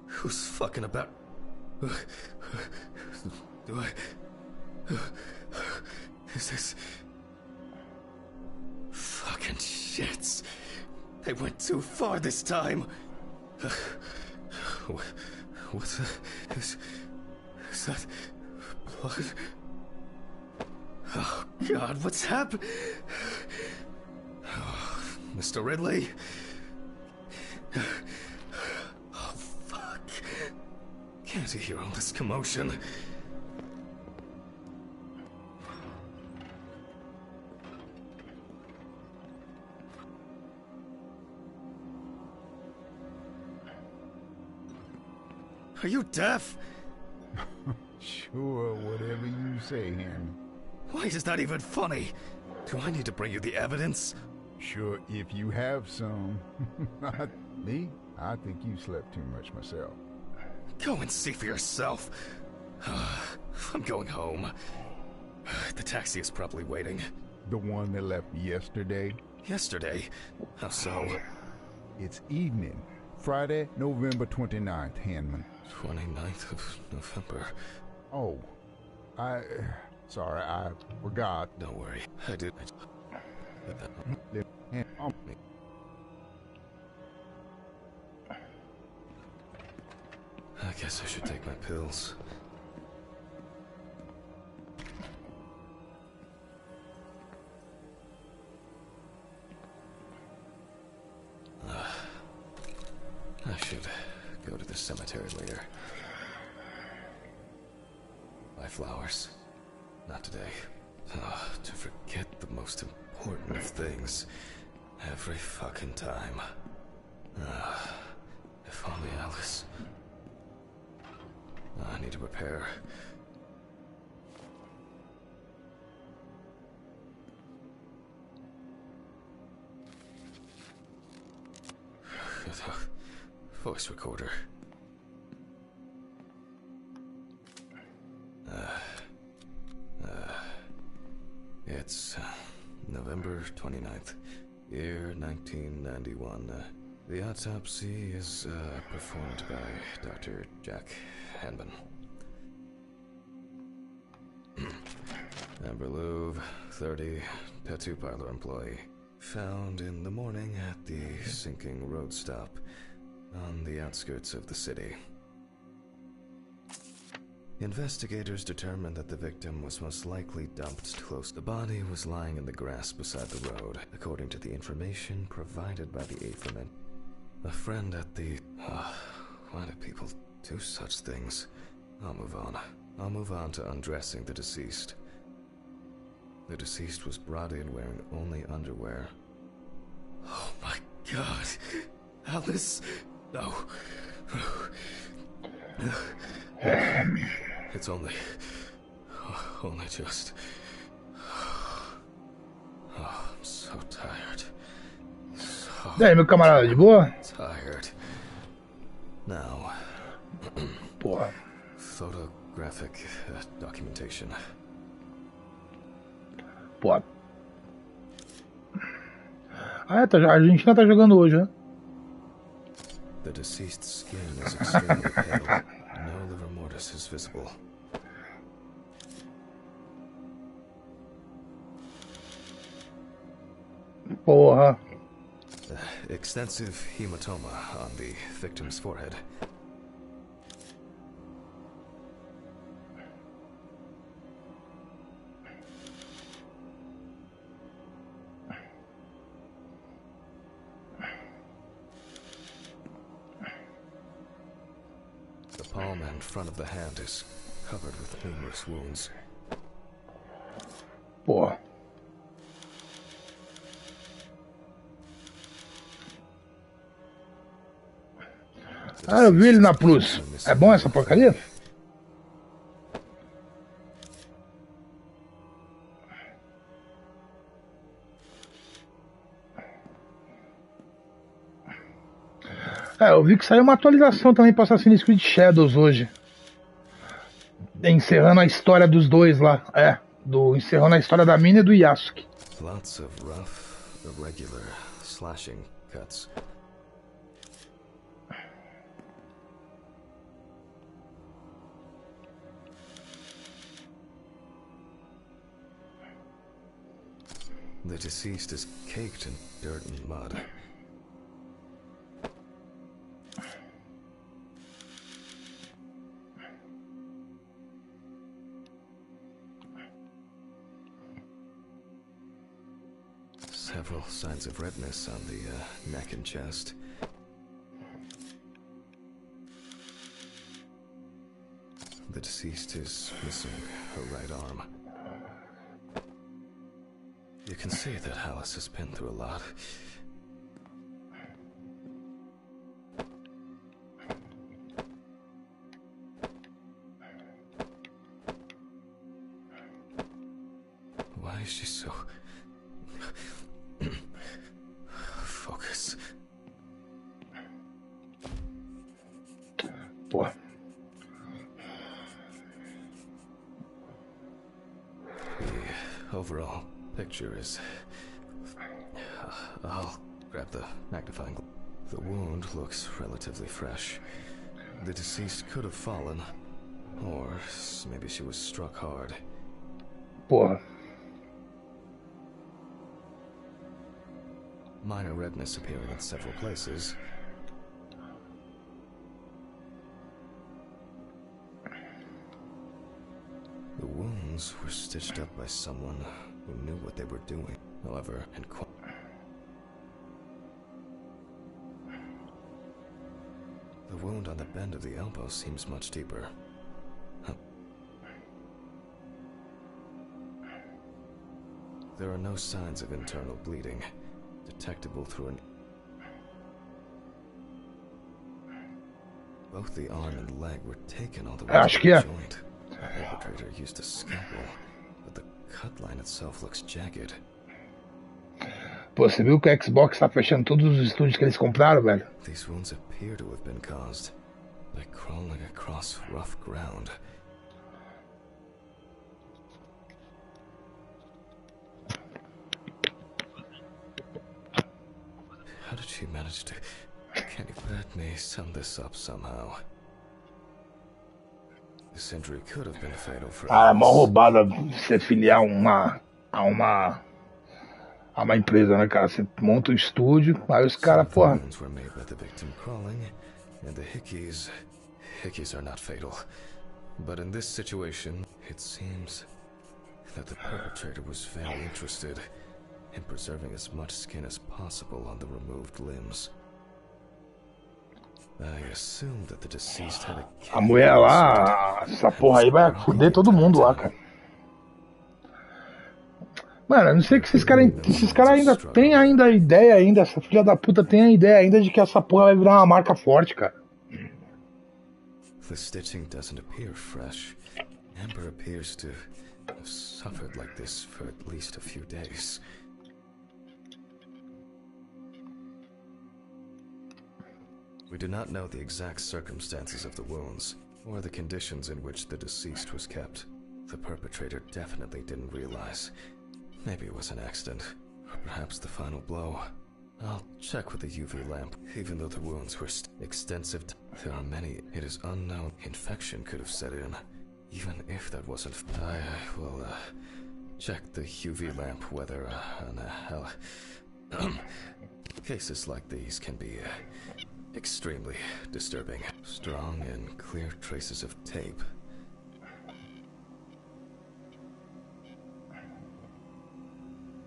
Who's fucking about? Do I? Is this? Fucking shits. They went too far this time. What's that? Is that blood? Oh God, what's happened? Oh, Mr. Ridley? Oh fuck. Can't you hear all this commotion? Are you deaf? Sure, whatever you say, Henry. Why is that even funny? Do I need to bring you the evidence? Sure, if you have some. Not me. I think you slept too much myself. Go and see for yourself. I'm going home. The taxi is probably waiting. The one that left yesterday? Yesterday? How so? It's evening. Friday, November 29th, Hanman. 29th of November. Oh, sorry, I forgot. Don't worry, I did. I guess I should take my pills. I should go to the cemetery later. Buy flowers. Not today. To forget the most important of things. Every fucking time. If only Alice. I need to prepare. Voice recorder. It's November 29th, year 1991. The autopsy is performed by Dr. Jack Hanman. Amber Louve, 30, tattoo parlor employee. Found in the morning at the sinking road stop on the outskirts of the city. Investigators determined that the victim was most likely dumped close. The body was lying in the grass beside the road, according to the information provided by the aforementioned. A friend at the... why do people do such things? I'll move on. I'll move on to undressing the deceased. The deceased was brought in wearing only underwear. Oh my God! Alice? No. It's only just... Oh, I'm so tired. E aí, meu camarada, de boa? Tired. Now... Porra. Photographic documentation. Pô. Ah, é, a Argentina tá jogando hoje, né? The deceased's skin is extremely pale. No livor mortis is visible. Porra. Extensive hematoma on the victim's forehead. The palm and front of the hand is covered with numerous wounds. Porra. Ah, eu vi ele na Plus. É bom essa porcaria? É, eu vi que saiu uma atualização também para Assassin's Creed Shadows hoje. Encerrando a história dos dois lá. É, encerrando a história da Mina e do Yasuke. Lots of rough, irregular slashing cuts. The deceased is caked in dirt and mud. Several signs of redness on the neck and chest. The deceased is missing her right arm. You can see that Alice has been through a lot. Why is she so... Focus. Porra. The overall picture is... I'll grab the magnifying glass. The wound looks relatively fresh. The deceased could have fallen, or maybe she was struck hard. Porra. Minor redness appearing in several places. The wounds were stitched up by someone who knew what they were doing. However, the wound on the bend of the elbow seems much deeper. There are no signs of internal bleeding, detectable through an... Both the arm and leg were taken all the way to the joint. The perpetrator used a scalpel, but the cut line itself looks jagged. Pô, você viu que o Xbox tá fechando todos os estúdios que eles compraram, velho? These wounds appear to have been caused by crawling across rough ground. How did she manage to... Can you let me sum this up somehow? This injury could have been fatal for... Ah, é mó roubada você filiar a uma empresa, né, cara? Você monta um estúdio, aí os caras, porra... wounds were made by the victim crawling, and the hickeys are not fatal. But in this situation, it seems that the perpetrator was very interested in preserving as much skin as possible on the removed limbs. I assume that the deceased had a mulher lá, essa porra aí vai foder todo mundo lá, cara. Mano, eu não sei que esses caras ainda têm a ideia ainda, essa filha da puta tem a ideia ainda de que essa porra vai virar uma marca forte, cara. The stitching doesn't appear fresh. Amber appears to have suffered like this for at least a few days. We do not know the exact circumstances of the wounds, or the conditions in which the deceased was kept. The perpetrator definitely didn't realize. Maybe it was an accident, or perhaps the final blow. I'll check with the UV lamp. Even though the wounds were extensive, there are many. It is unknown. Infection could have set in. Even if that wasn't... I will check the UV lamp whether cases like these can be extremely disturbing. Strong and clear traces of tape.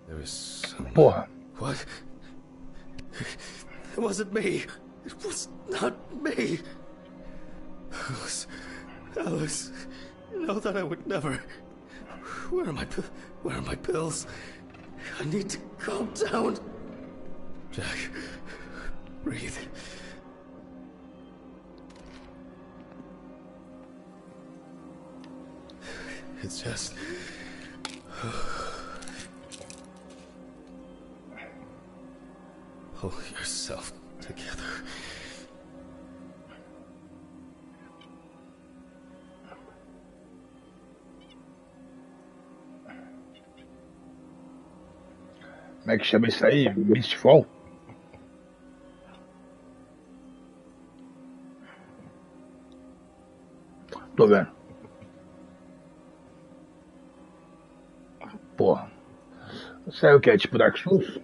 There is some... Porra. What? It wasn't me. It was not me. Alice, you know that I would never... Where are my pills? I need to calm down. Jack, breathe. It's just... Pull yourself together. Como é que chama isso aí? Mistfall? Tô vendo. Porra. Isso aí é o que? É tipo Dark Souls?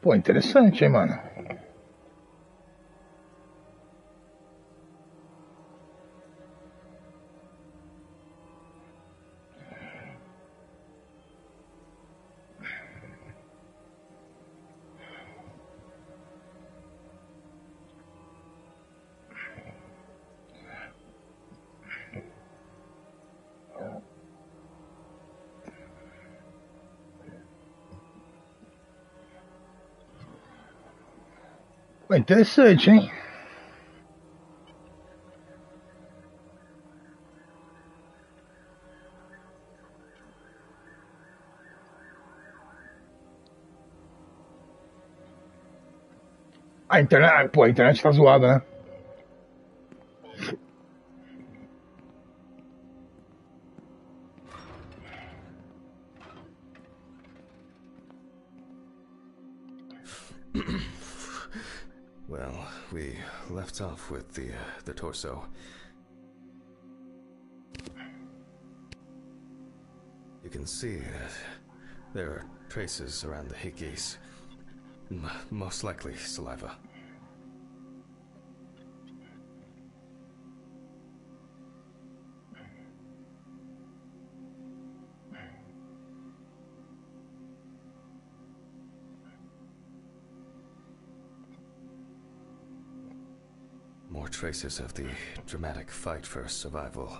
Pô, interessante, hein, mano? Pô, interessante, hein? A internet tá zoada, né? Well, we left off with the torso. You can see that there are traces around the hickeys. Most likely saliva. More traces of the dramatic fight for survival.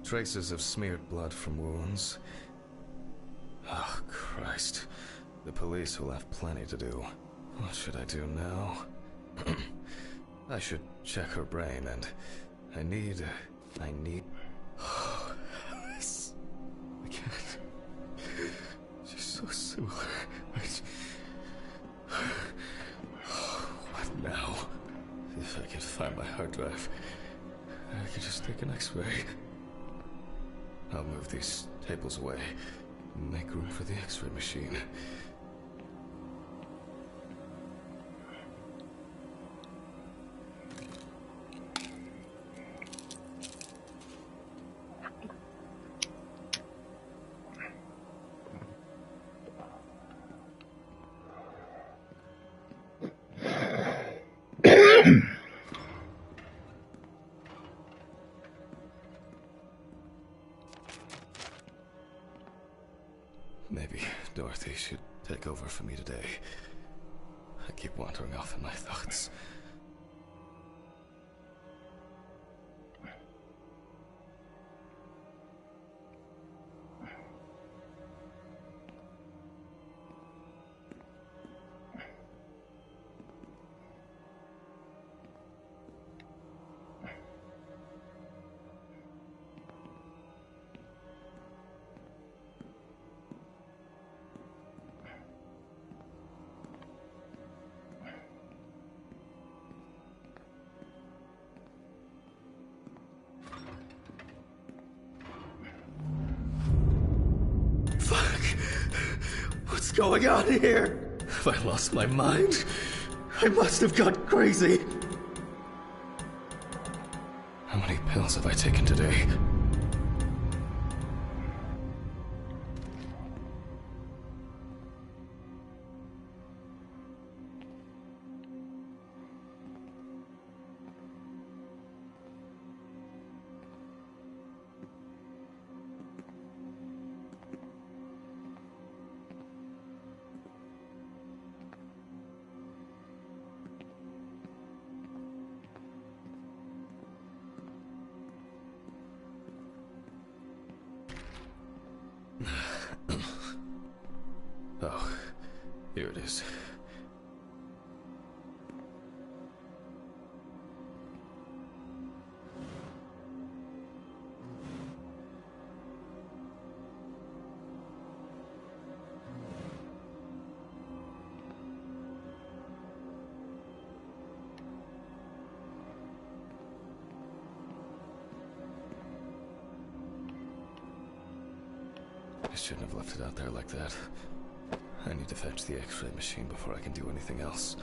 Traces of smeared blood from wounds. Oh, Christ. The police will have plenty to do. What should I do now? I should check her brain, and I need... Oh, Alice. I can't... She's so similar. What now? If I can find my hard drive, I can just take an X-ray. I'll move these tables away and make room for the X-ray machine. Maybe Dorothy should take over for me today. I keep wandering off in my thoughts. What's going on here? Have I lost my mind? I must have gone crazy. How many pills have I taken today? Oh, here it is. I shouldn't have left it out there like that. I need to fetch the X-ray machine before I can do anything else.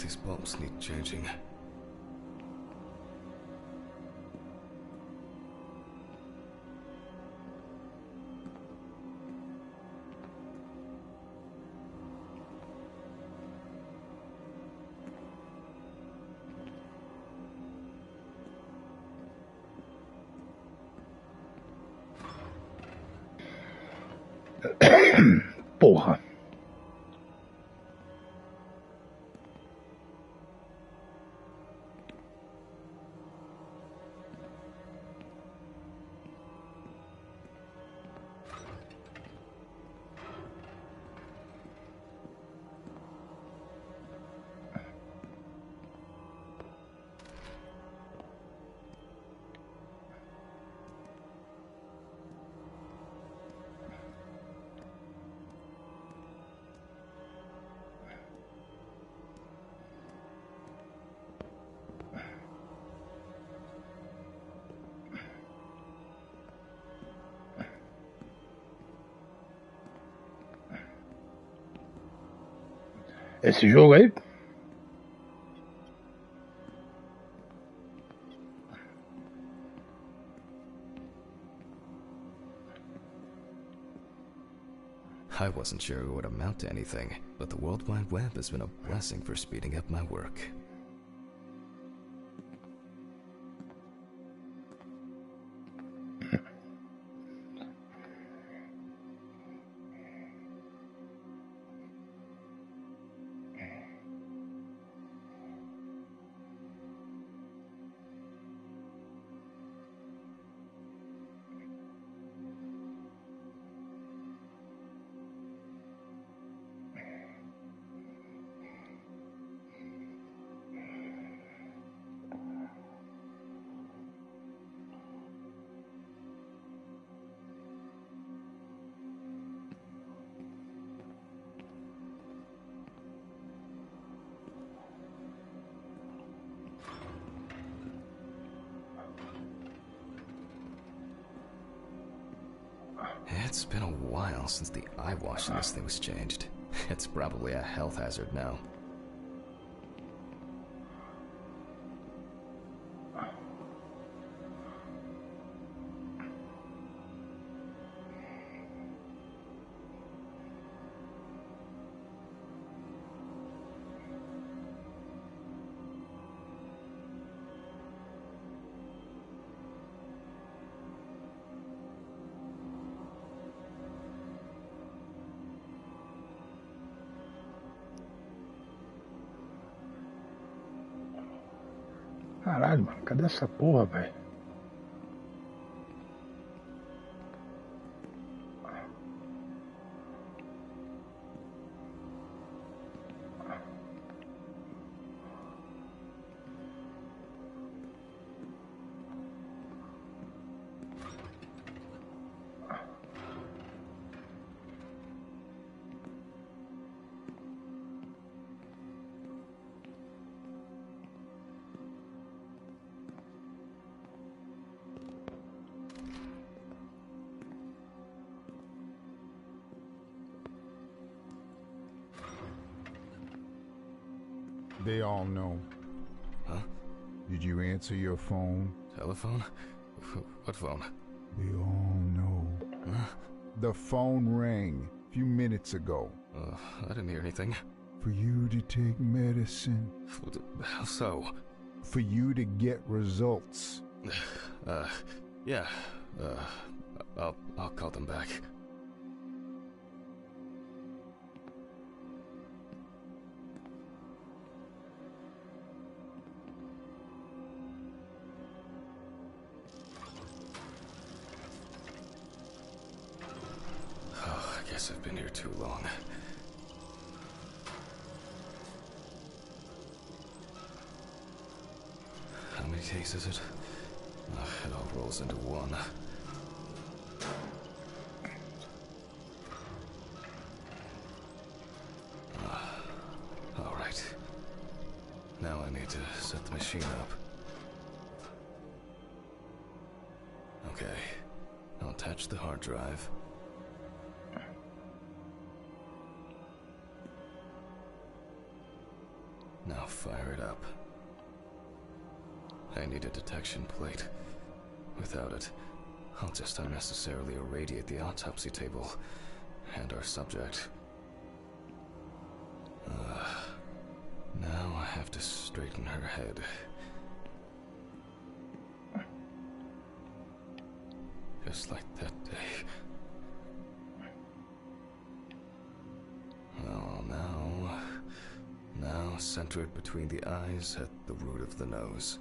These bulbs need changing. Porra. Esse jogo aí? I wasn't sure it would amount to anything, but the World Wide Web has been a blessing for speeding up my work. It's been a while since the eye wash in this thing was changed. It's probably a health hazard now. Caralho, mano, cadê essa porra, velho? They all know. Huh? Did you answer your phone? Telephone? What phone? They all know. Huh? The phone rang a few minutes ago. I didn't hear anything. For you to take medicine. How so? For you to get results. Yeah. I'll call them back. I guess I've been here too long. How many days is it? It all rolls into one. set the machine up. Okay, I'll attach the hard drive. Now fire it up. I need a detection plate. Without it, I'll just unnecessarily irradiate the autopsy table and our subject. Now I have to straighten her head. Just like that day. Oh, now center it between the eyes at the root of the nose.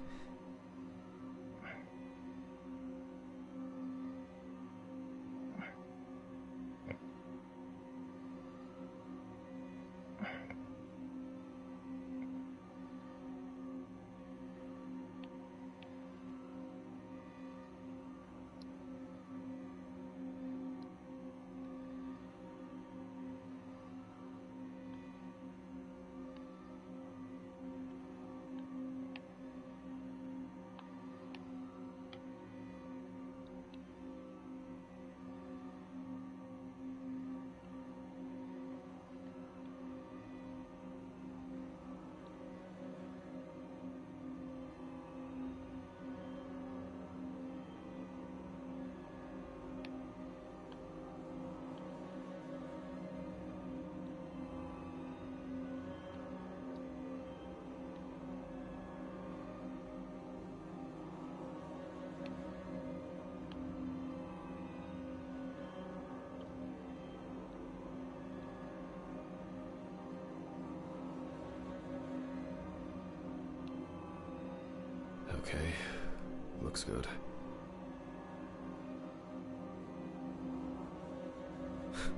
Okay, looks good.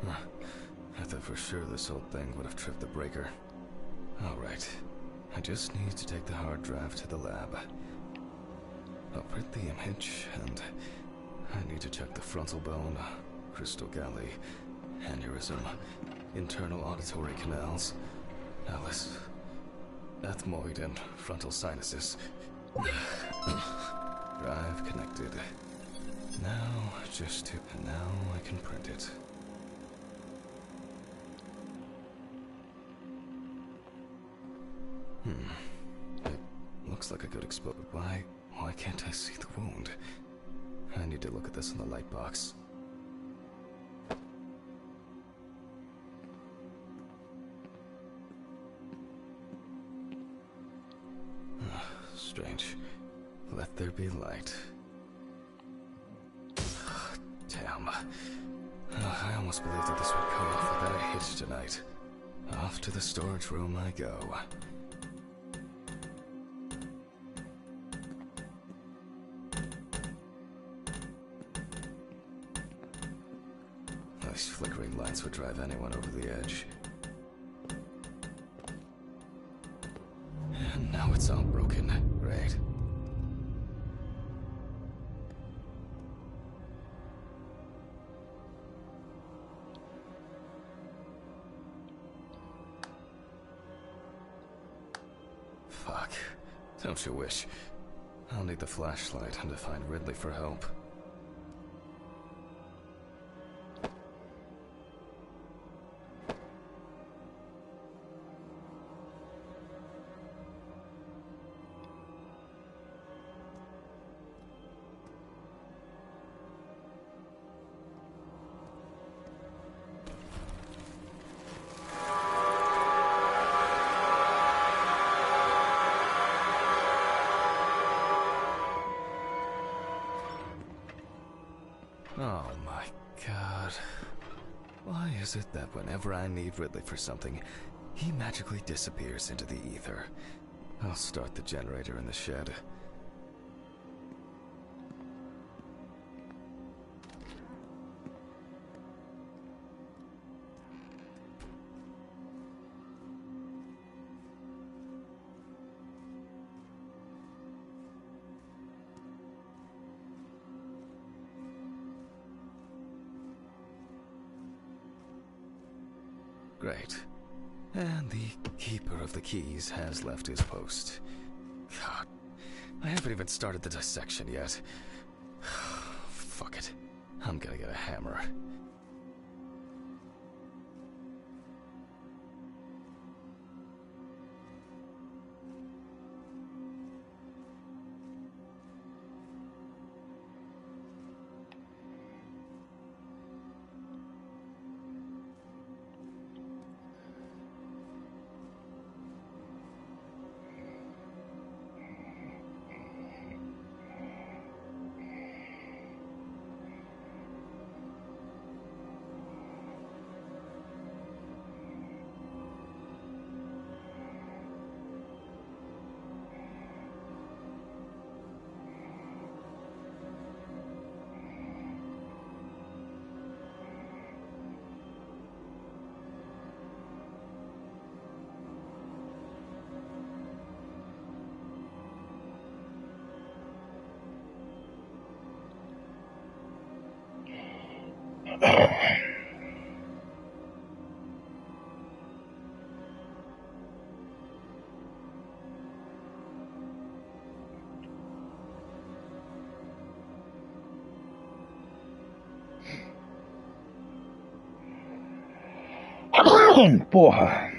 I thought for sure this whole thing would have tripped the breaker. Alright, I just need to take the hard drive to the lab. I'll print the image, and I need to check the frontal bone, crystal galley, aneurysm, internal auditory canals, Alice, ethmoid, and frontal sinuses. Drive connected. Now I can print it. It looks like a good explode. Why can't I see the wound? I need to look at this in the light box. Strange. Let there be light. Damn. I almost believed that this would come off without a hitch tonight. Off to the storage room I go. These flickering lights would drive anyone over the edge. And now it's all broken. Great. Fuck. Don't you wish? I'll need the flashlight and to find Ridley for help. Oh my god. Why is it that whenever I need Ridley for something, he magically disappears into the ether? I'll start the generator in the shed. Great. And the keeper of the keys has left his post. God, I haven't even started the dissection yet. Fuck it. I'm gonna get a hammer. Porra.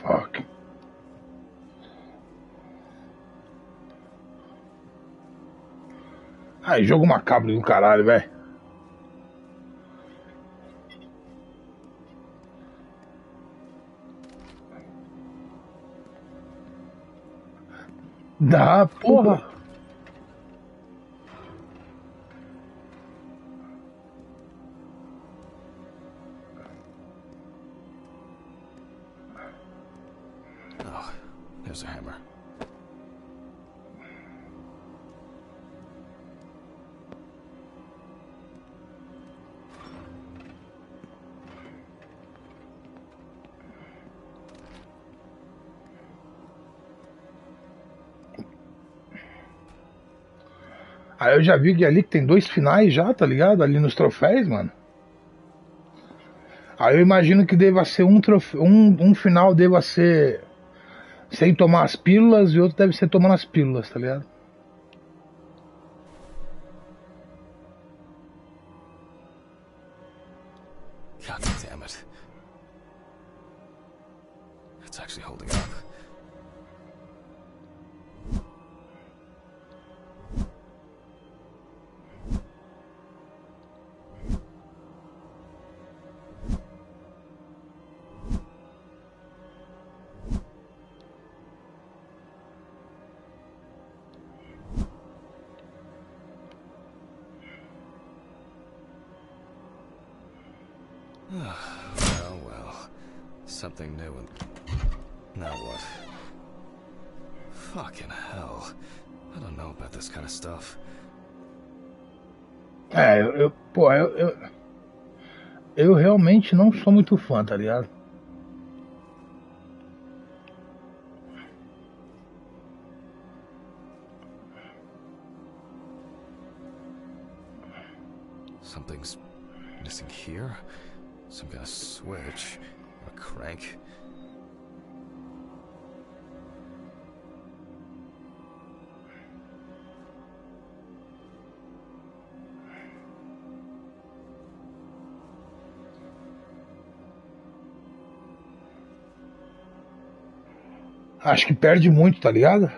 Fuck. Ai, jogo macabro do caralho, velho. Dá, porra. Oh, here's a hammer. Aí eu já vi que ali que tem 2 finais já, tá ligado? Ali nos troféus, mano. Aí eu imagino que deva ser um final deva ser sem tomar as pílulas e outro deve ser tomando as pílulas, tá ligado? God damn it. It's actually holding up. Well. Something new and... Now what? Fucking hell. I don't know about this kind of stuff. Eu realmente não sou muito fã, tá ligado? Something's missing here. Some kind of switch or crank. Acho que perde muito, tá ligado?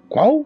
Qual?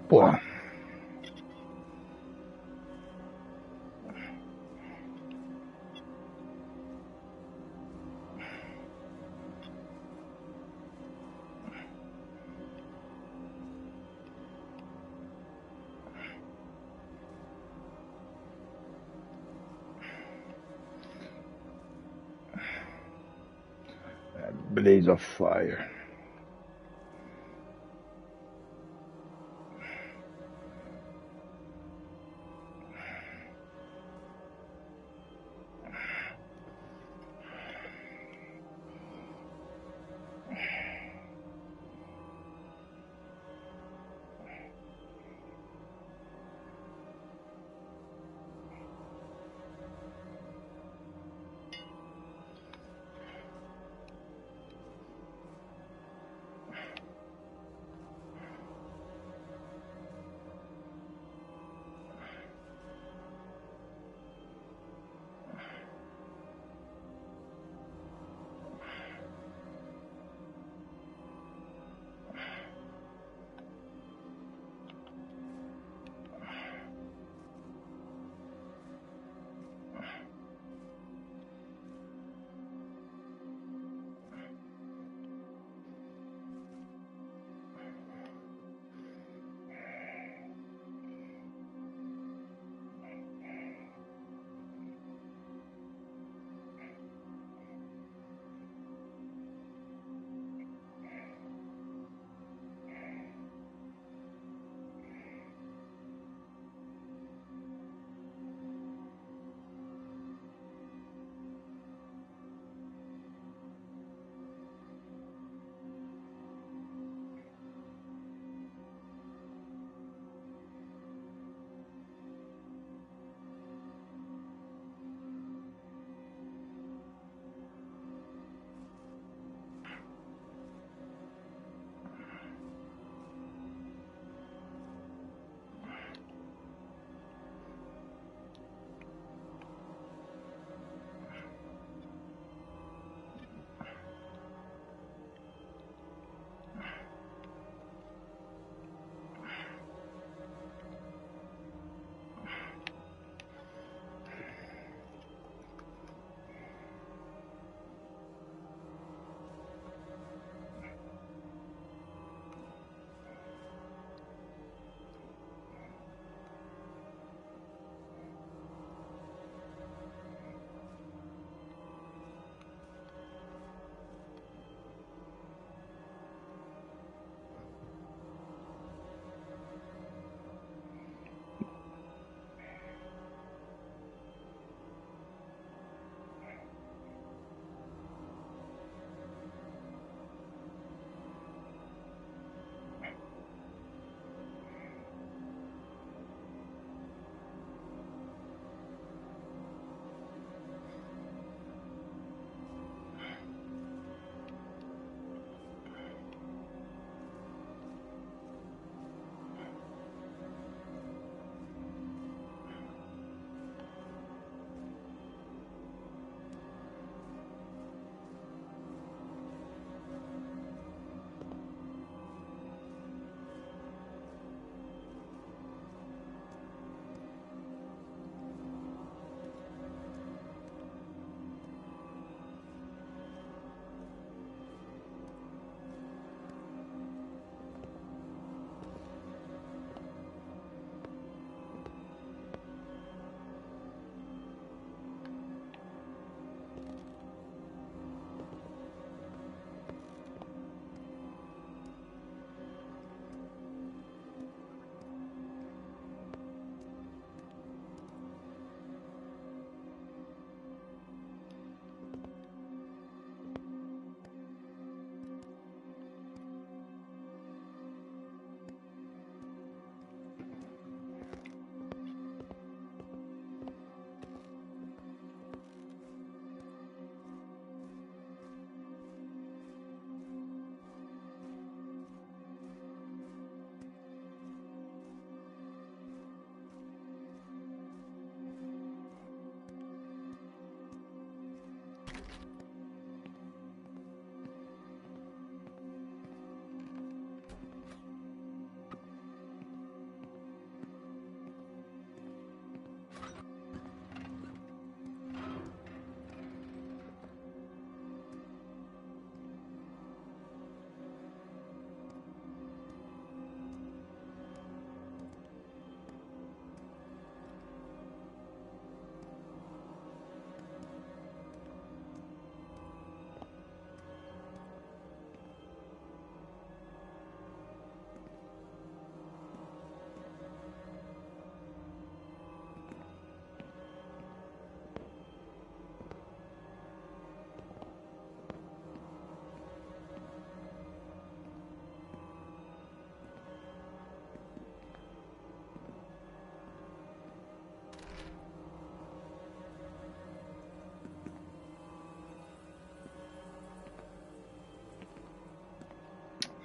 Porra. Blaze of Fire.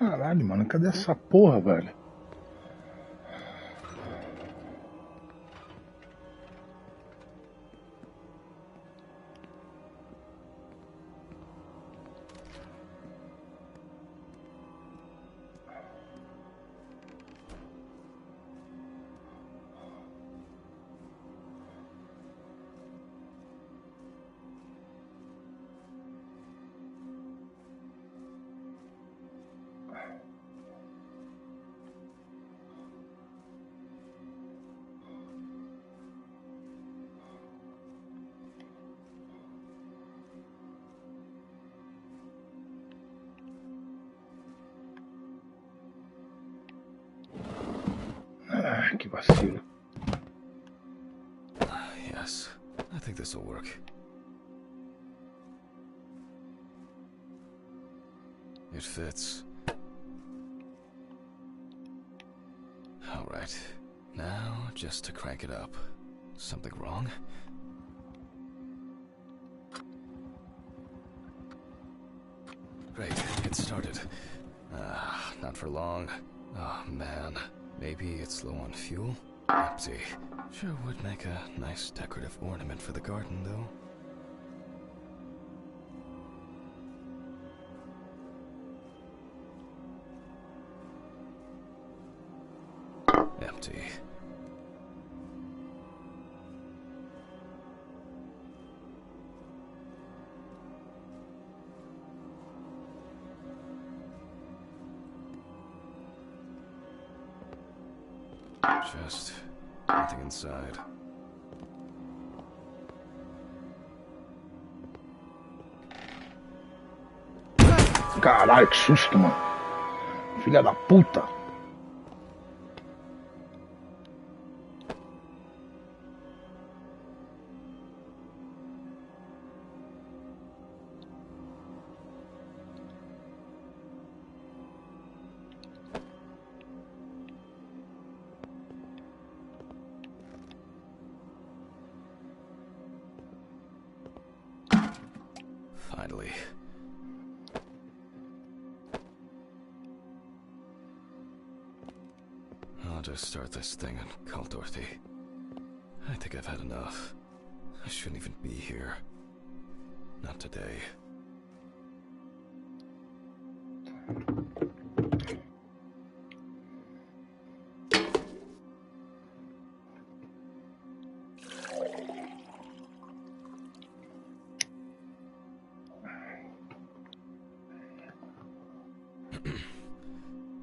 Caralho, mano, cadê essa porra, velho? Ah, que vacilo. Yes, I think this will work. It fits. All right. Now, just to crank it up. Something wrong? Great, it started. Not for long. Oh, man. Maybe it's low on fuel? Empty. Sure would make a nice decorative ornament for the garden, though. Empty. Just nothing inside. Caralho, que susto, mano. Filha da puta. Finally. I'll just start this thing and call Dorothy. I think I've had enough. I shouldn't even be here. Not today.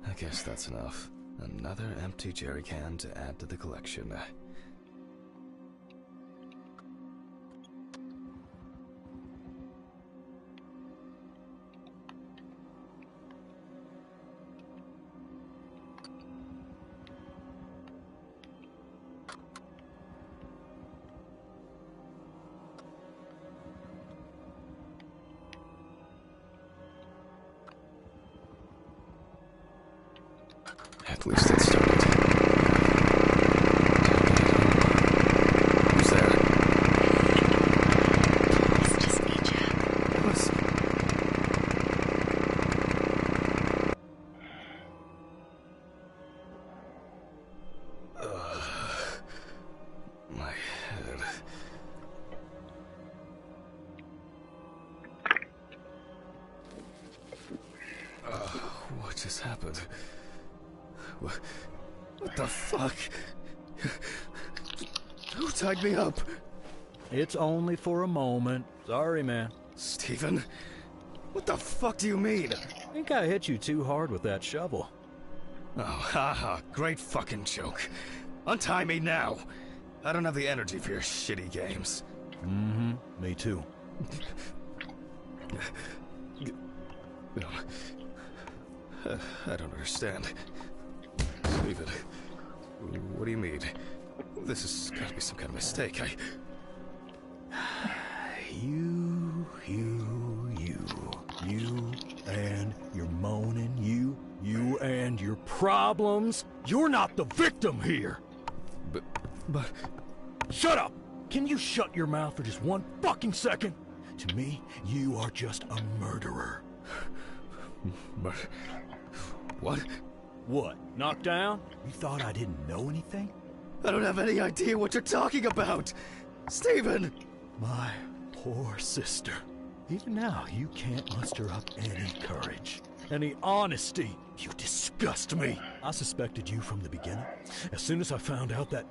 I guess that's enough. Another empty jerry can to add to the collection. At least it started. Who's there? It's just me, Jack. My head. What just happened? What the fuck? Who tied me up? It's only for a moment. Sorry, man. Steven? What the fuck do you mean? I think I hit you too hard with that shovel. Oh, haha, great fucking joke. Untie me now. I don't have the energy for your shitty games. Mm-hmm, me too. I don't understand. Steven, what do you mean? This has got to be some kind of mistake. You and your moaning, you and your problems. You're not the victim here. But... Shut up! Can you shut your mouth for just one fucking second? To me, you are just a murderer. What? What, knocked down? You thought I didn't know anything? I don't have any idea what you're talking about! Stephen! My poor sister. Even now, you can't muster up any courage, any honesty. You disgust me. I suspected you from the beginning. As soon as I found out that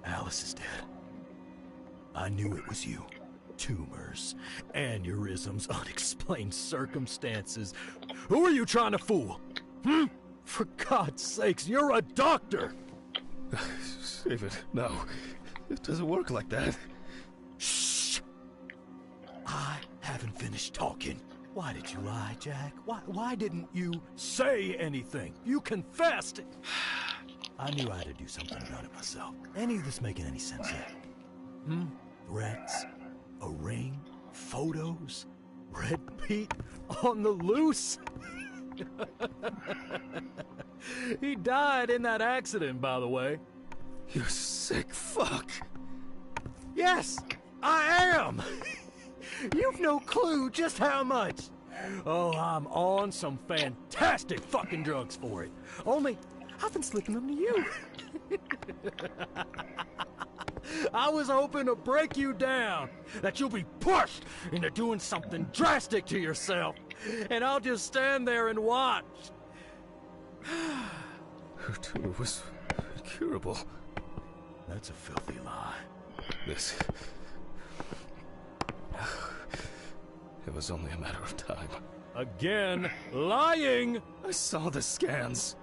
Alice is dead, I knew it was you. Tumors, aneurysms, unexplained circumstances. Who are you trying to fool? For God's sakes, you're a doctor! Stephen, no. It doesn't work like that. Shh! I haven't finished talking. Why did you lie, Jack? Why didn't you say anything? You confessed! I knew I had to do something about it myself. Any of this making any sense yet? Threats? A ring? Photos? Red Pete on the loose? He died in that accident, by the way. You sick fuck. Yes, I am! You've no clue just how much. Oh, I'm on some fantastic fucking drugs for it. Only, I've been slipping them to you. I was hoping to break you down, that you'll be pushed into doing something drastic to yourself, and I'll just stand there and watch. Her tumor was incurable. That's a filthy lie. This... It was only a matter of time. Again, lying! I saw the scans.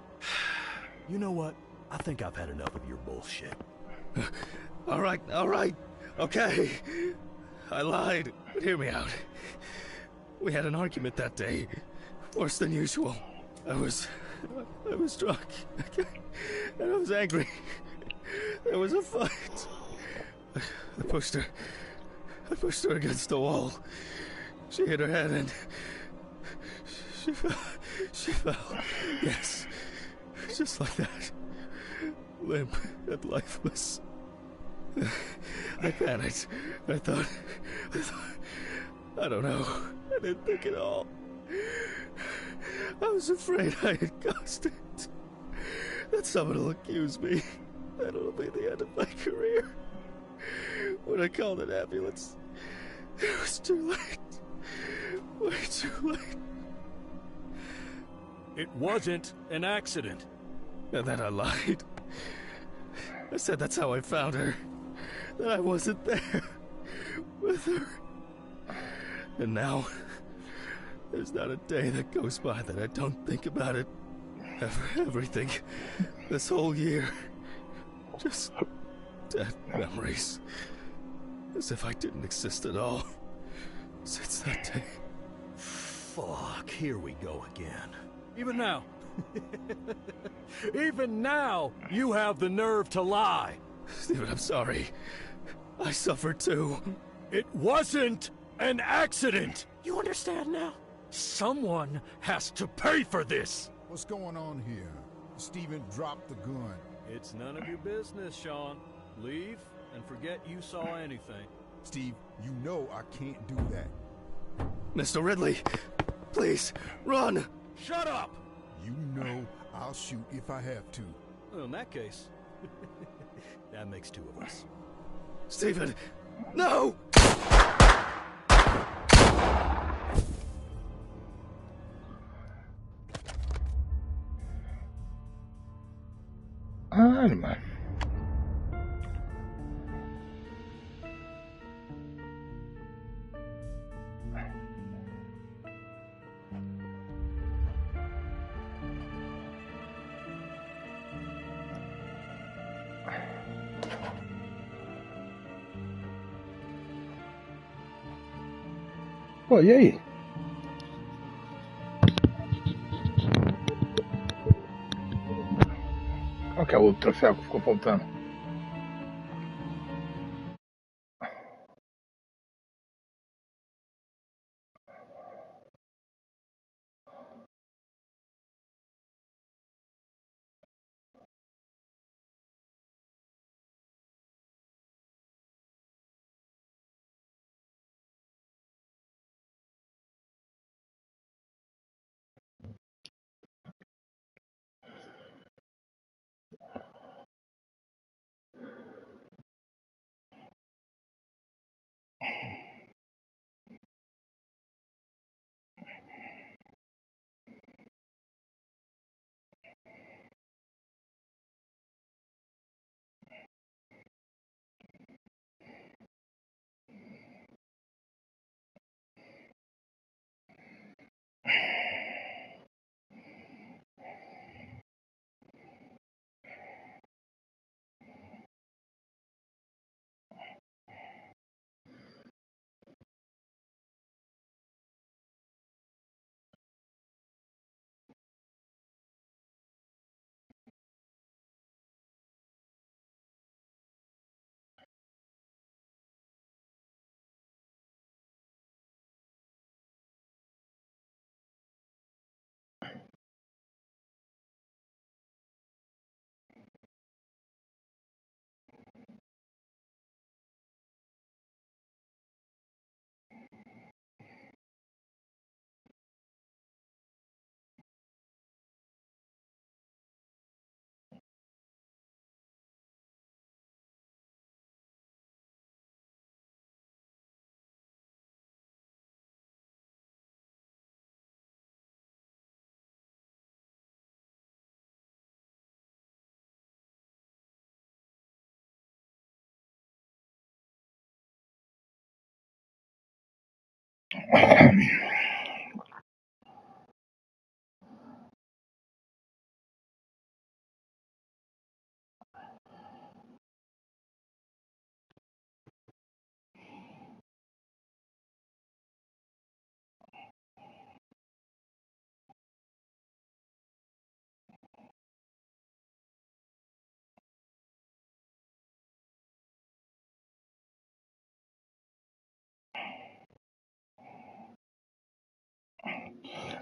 You know what? I think I've had enough of your bullshit. All right. Okay. I lied, but hear me out. We had an argument that day. Worse than usual. I was drunk. And I was angry. There was a fight. I pushed her against the wall. She hit her head and she fell. Yes. Just like that. Limp and lifeless. I panicked. I thought, I don't know. I didn't think at all. I was afraid I had caused it. That someone will accuse me. That it'll be the end of my career. When I called an ambulance, it was too late. Way too late. It wasn't an accident. And then I lied. I said that's how I found her. That I wasn't there with her. And now, there's not a day that goes by that I don't think about it. Everything. This whole year. Just dead memories. As if I didn't exist at all. Since that day. Fuck, here we go again. Even now. Even now, you have the nerve to lie. Stephen, I'm sorry. I suffered too. It wasn't an accident. You understand now? Someone has to pay for this. What's going on here? Stephen dropped the gun. It's none of your business, Sean. Leave and forget you saw anything. Steve, you know I can't do that. Mr. Ridley, please, run! Shut up! You know I'll shoot if I have to. Well, in that case, that makes two of us. Stephen, no! Alma. Pô, e aí? Qual que é o outro troféu que ficou faltando?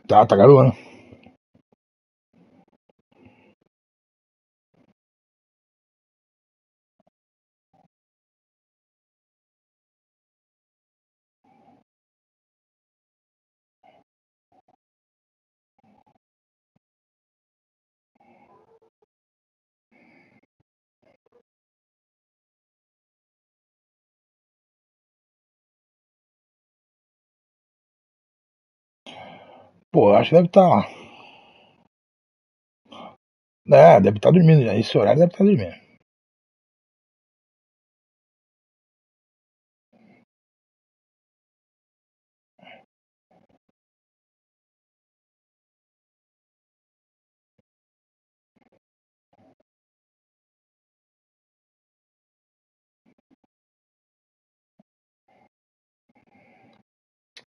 Tá garoando. Pô, acho que deve estar lá. É, deve estar dormindo já. Esse horário deve estar dormindo.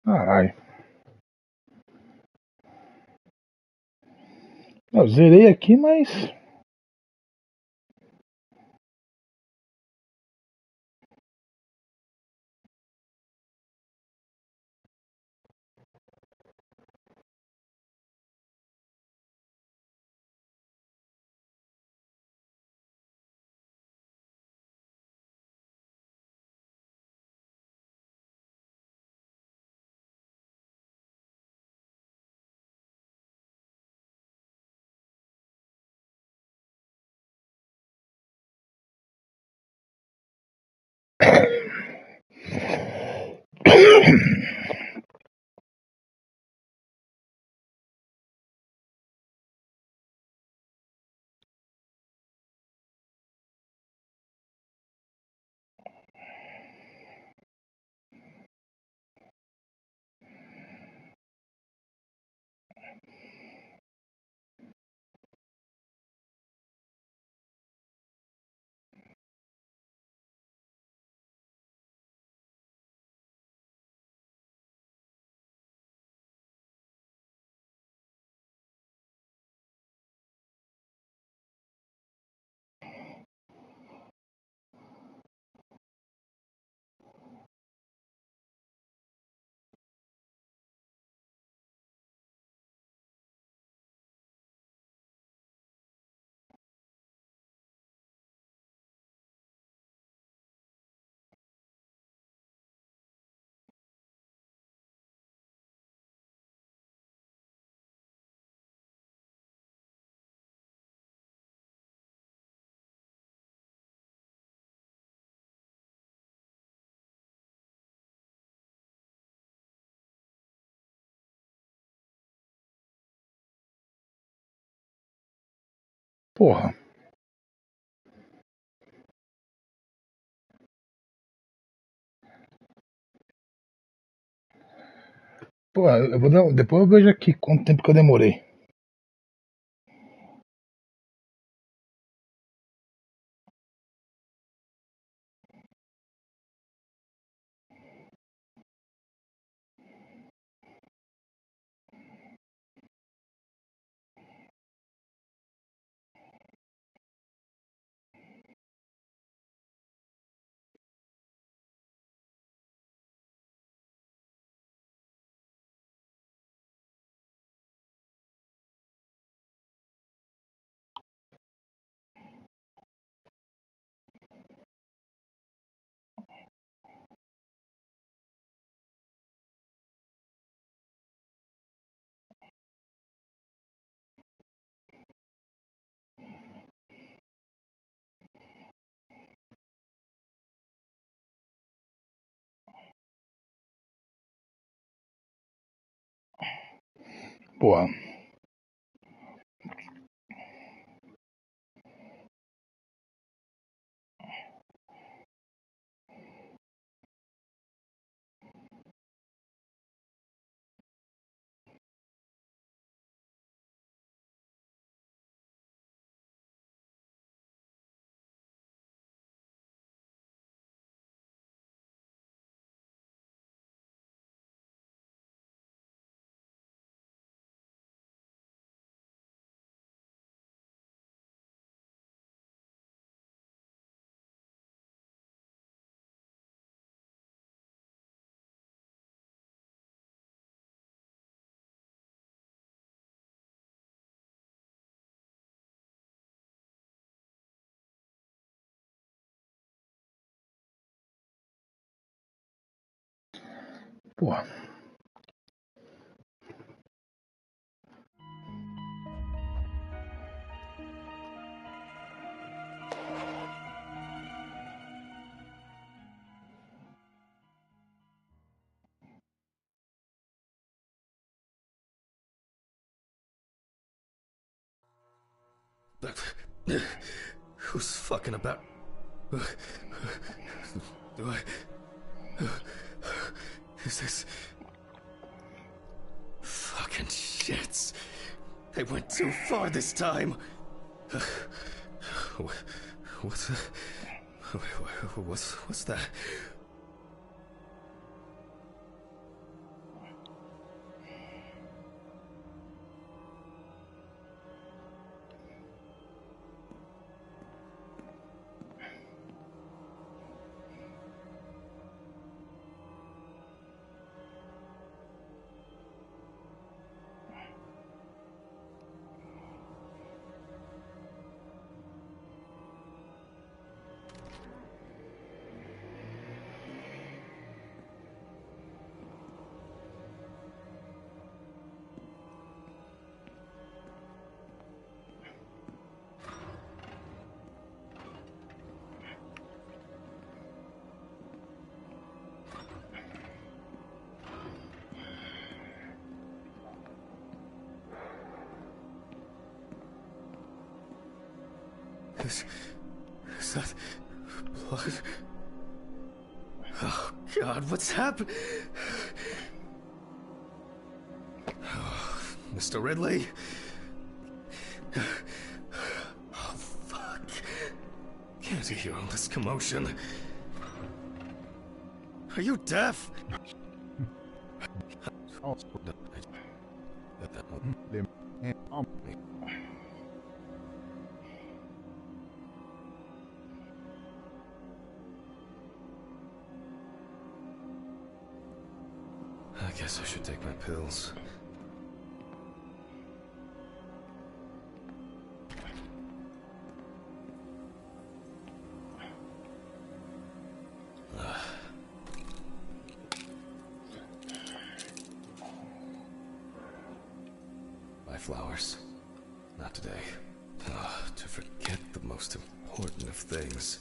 Caralho. Eu zerei aqui, mas. Porra. Pô, eu vou dar. Depois eu vejo aqui quanto tempo que eu demorei. Porra. Porra. Who's fucking about? Do I... Is this... Fucking shits. They went too far this time. What's that? What's that? Is that blood? Oh, God, what's happened? Oh, Mr. Ridley? Oh, fuck. Can't you hear all this commotion? Are you deaf? Oh, I guess I should take my pills. Buy flowers. Not today. To forget the most important of things.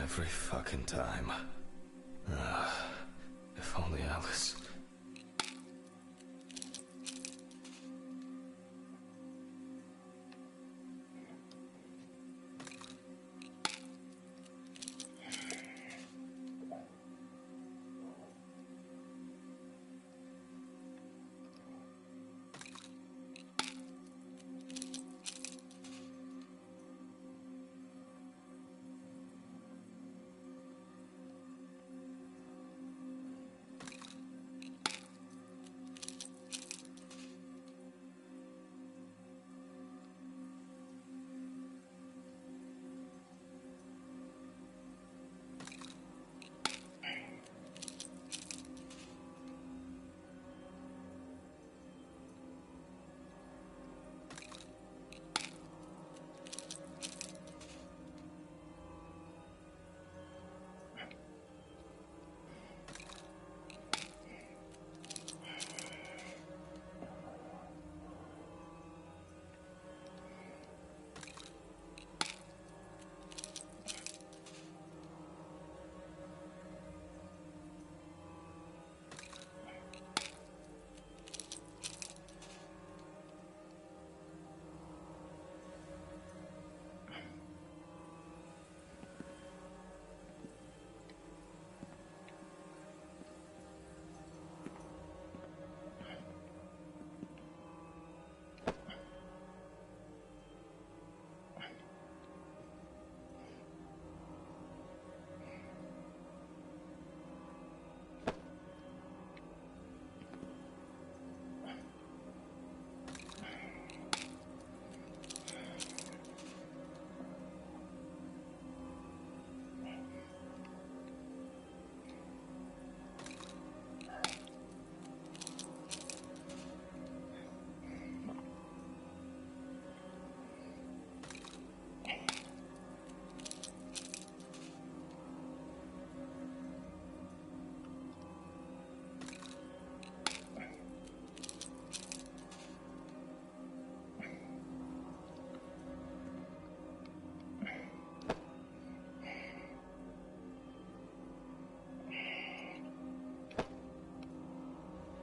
Every fucking time. If only Alice...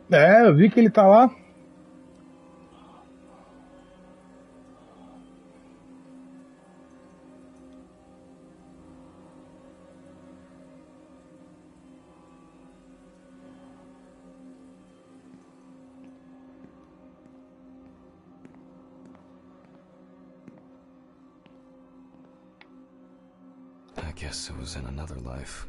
É, eu vi que ele tá lá. I guess it was in another life.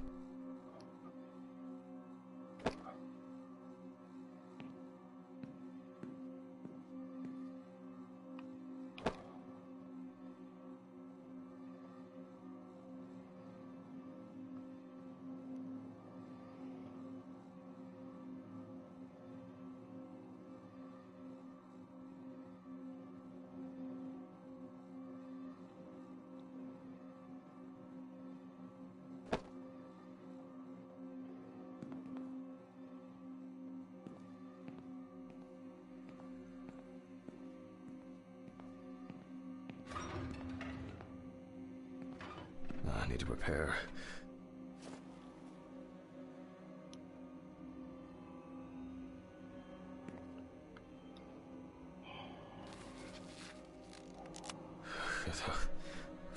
I need to repair.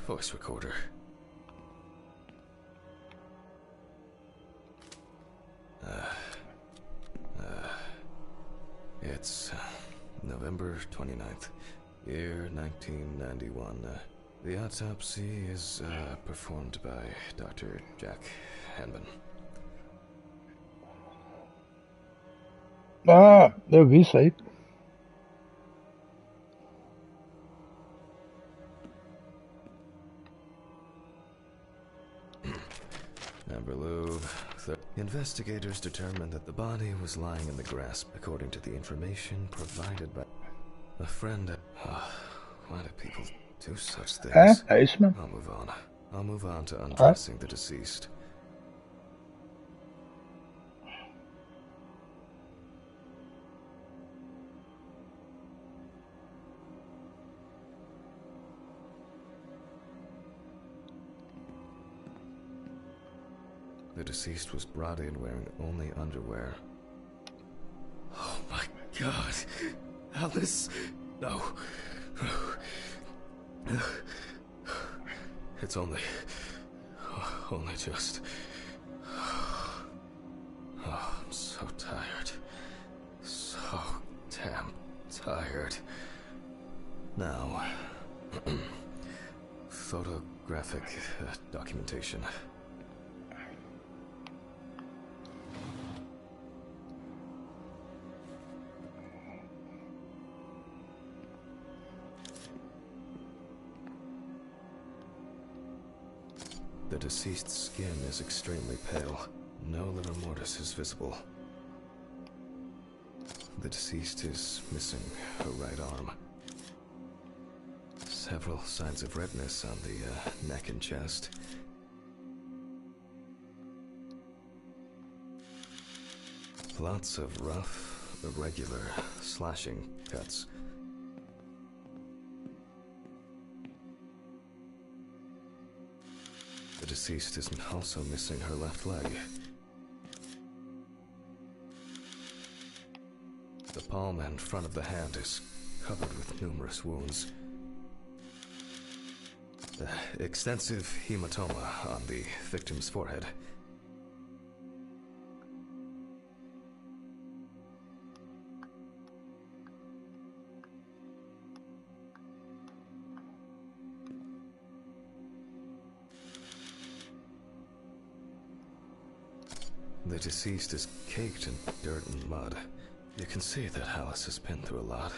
Voice recorder. It's November 29th, year 1991. The autopsy is performed by Dr. Jack Hanman. Ah, eu vi isso aí. Amber Loeb. Investigators determined that the body was lying in the grass, according to the information provided by a friend. Why do people do such things? É isso mesmo. I'll move on. I'll move on to undressing the deceased. The deceased was brought in wearing only underwear. Oh my God. Alice! No. It's only just... Oh, I'm so tired. So damn tired. Now, photographic documentation. The deceased's skin is extremely pale. No livor mortis is visible. The deceased is missing her right arm. Several signs of redness on the neck and chest. Lots of rough, irregular slashing cuts. The deceased is also missing her left leg. The palm and front of the hand is covered with numerous wounds. Extensive hematoma on the victim's forehead. The deceased is caked in dirt and mud. You can see that Alice has been through a lot.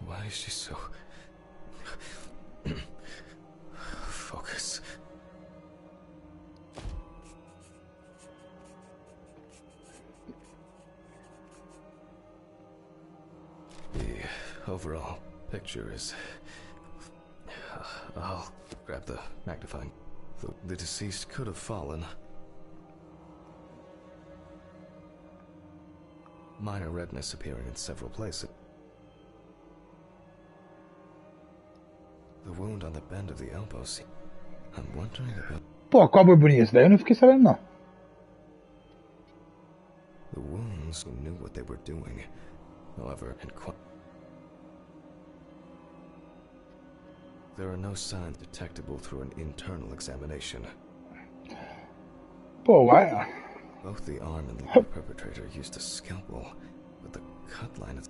Why is she so... Focus. The overall picture is... I'll grab the magnifying. The deceased could have fallen. Minor redness appearing in several places. The wound on the bend of the elbow. I'm wondering about Pô, qual a borburinha? Esse daí eu não fiquei sabendo, não. the wounds who knew what they were doing. However, there are no signs detectable through an internal examination. Pô, uai. Both the arm and the perpetrator used a scalpel, but the cut line is...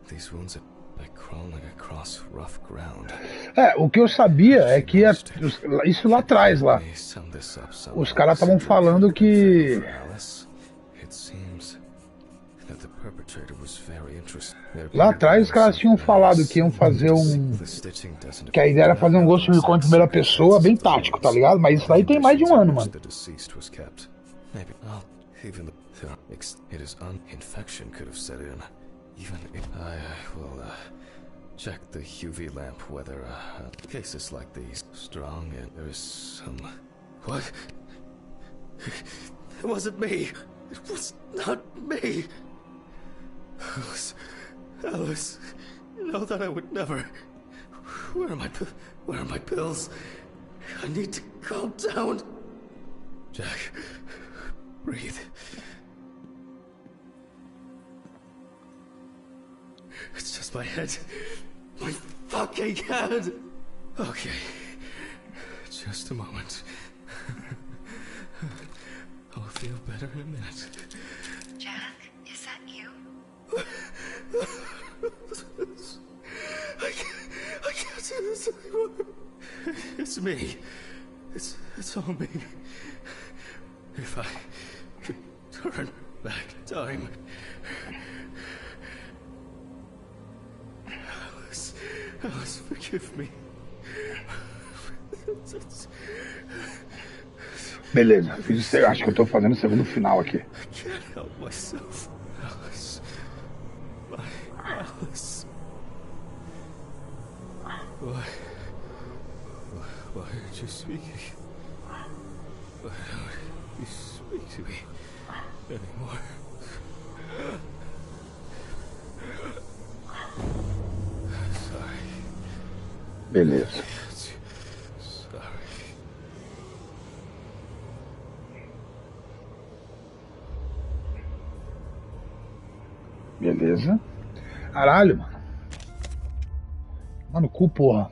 These wounds are like crawling across rough ground. É, o que eu sabia é que isso lá atrás, lá. Os caras estavam falando que... Lá atrás os caras tinham falado que iam fazer que a ideia era fazer um Ghost Recon em primeira pessoa bem tático, tá ligado? Mas isso aí tem mais de um ano, mano. I will check the UV lamp whether cases like these strong and there is some... What? It wasn't me. It was not me. Alice, you know that I would never... Where are my pills? I need to calm down. Jack, breathe. It's just my head. My fucking head! Okay. Just a moment. I'll feel better in a minute. Jack, is that you? I can't do this anymore. It's me. It's all me. If I could turn back time. Alice, forgive me. Beleza, acho que eu tô fazendo o segundo final aqui. I can't help myself. Alice. My Alice. Why aren't you speaking? Why don't you speak to me anymore? Beleza. Beleza. Caralho, mano. Mano, cu, porra.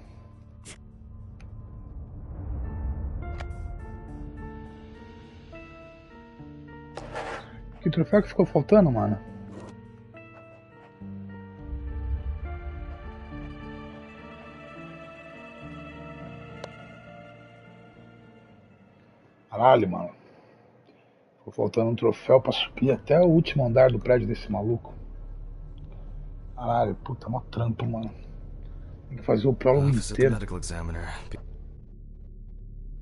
Que troféu que ficou faltando, mano? Caralho, mano. Ficou faltando um troféu pra subir até o último andar do prédio desse maluco. Caralho, puta, mó trampo, mano. Tem que fazer o prólogo inteiro.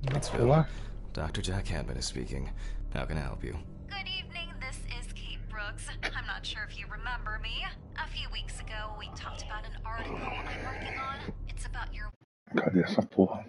Pittsville. Dr. Jack Hammond is speaking. How can I help you? Good evening, this is Kate Brooks. I'm not sure if you remember me. A few weeks ago, we talked about an article I'm working on. It's about your... Cadê essa porra?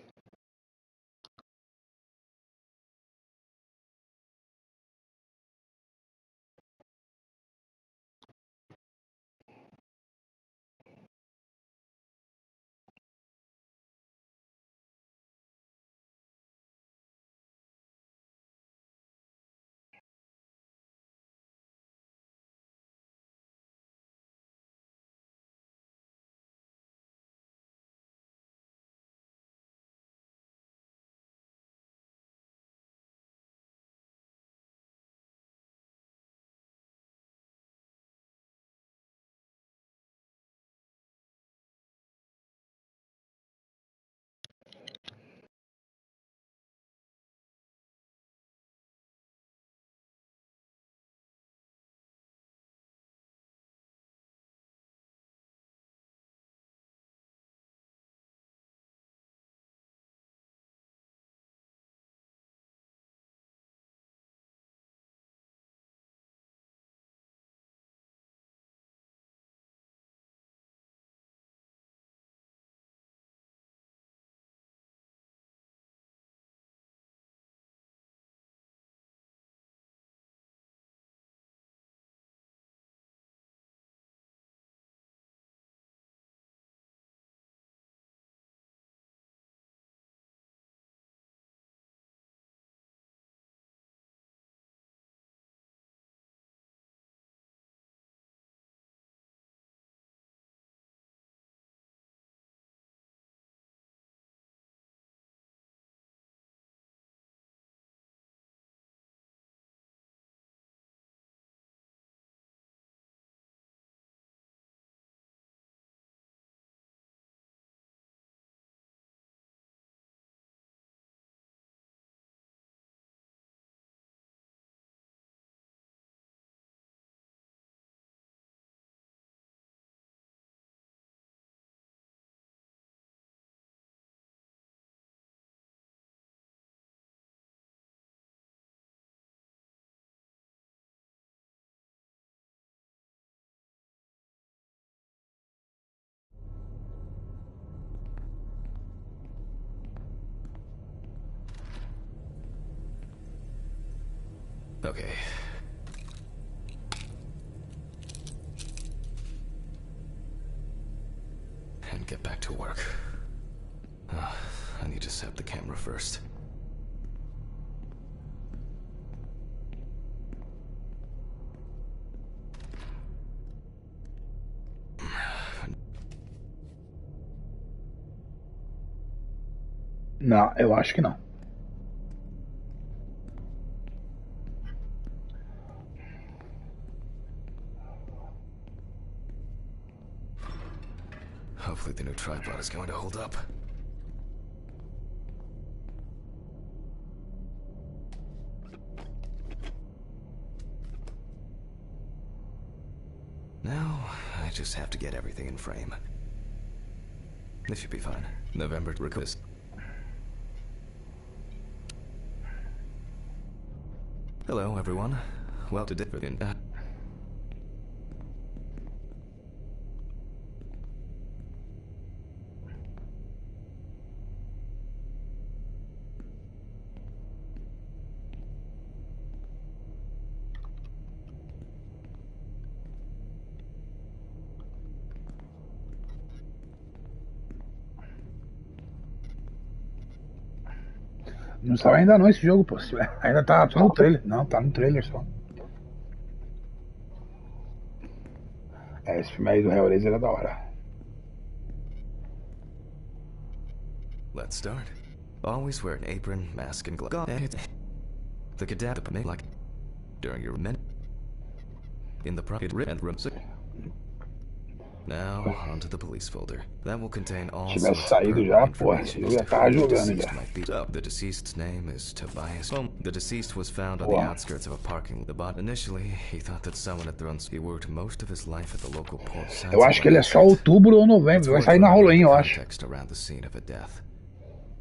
Okay. And get back to work. I need to set the camera first. Não, eu acho que não. Hopefully the new tripod is going to hold up. Now, I just have to get everything in frame. This should be fine. November request. Hello, everyone. Well, today Não sabe ainda não esse jogo, pô. Ainda tá só no trailer. Não, tá no trailer só. É, esse filme aí do Hellraiser é da hora. Let's start. Always wear an apron, mask, and gloves. The cadaver make like during your men in the private and room. Now onto the police folder. That will contain all Se tivesse sorts of saído já, pertinent pô, information eu as já to tava who the jogando deceased já. might be. So, the deceased's name is Tobias. The deceased was found on Wow. the outskirts of a parking lot. Initially, he thought that someone had thrown. He worked most of his life at the local port. Eu acho que ele é só outubro ou novembro. Vai sair na Halloween, eu acho. Context around the scene of a death.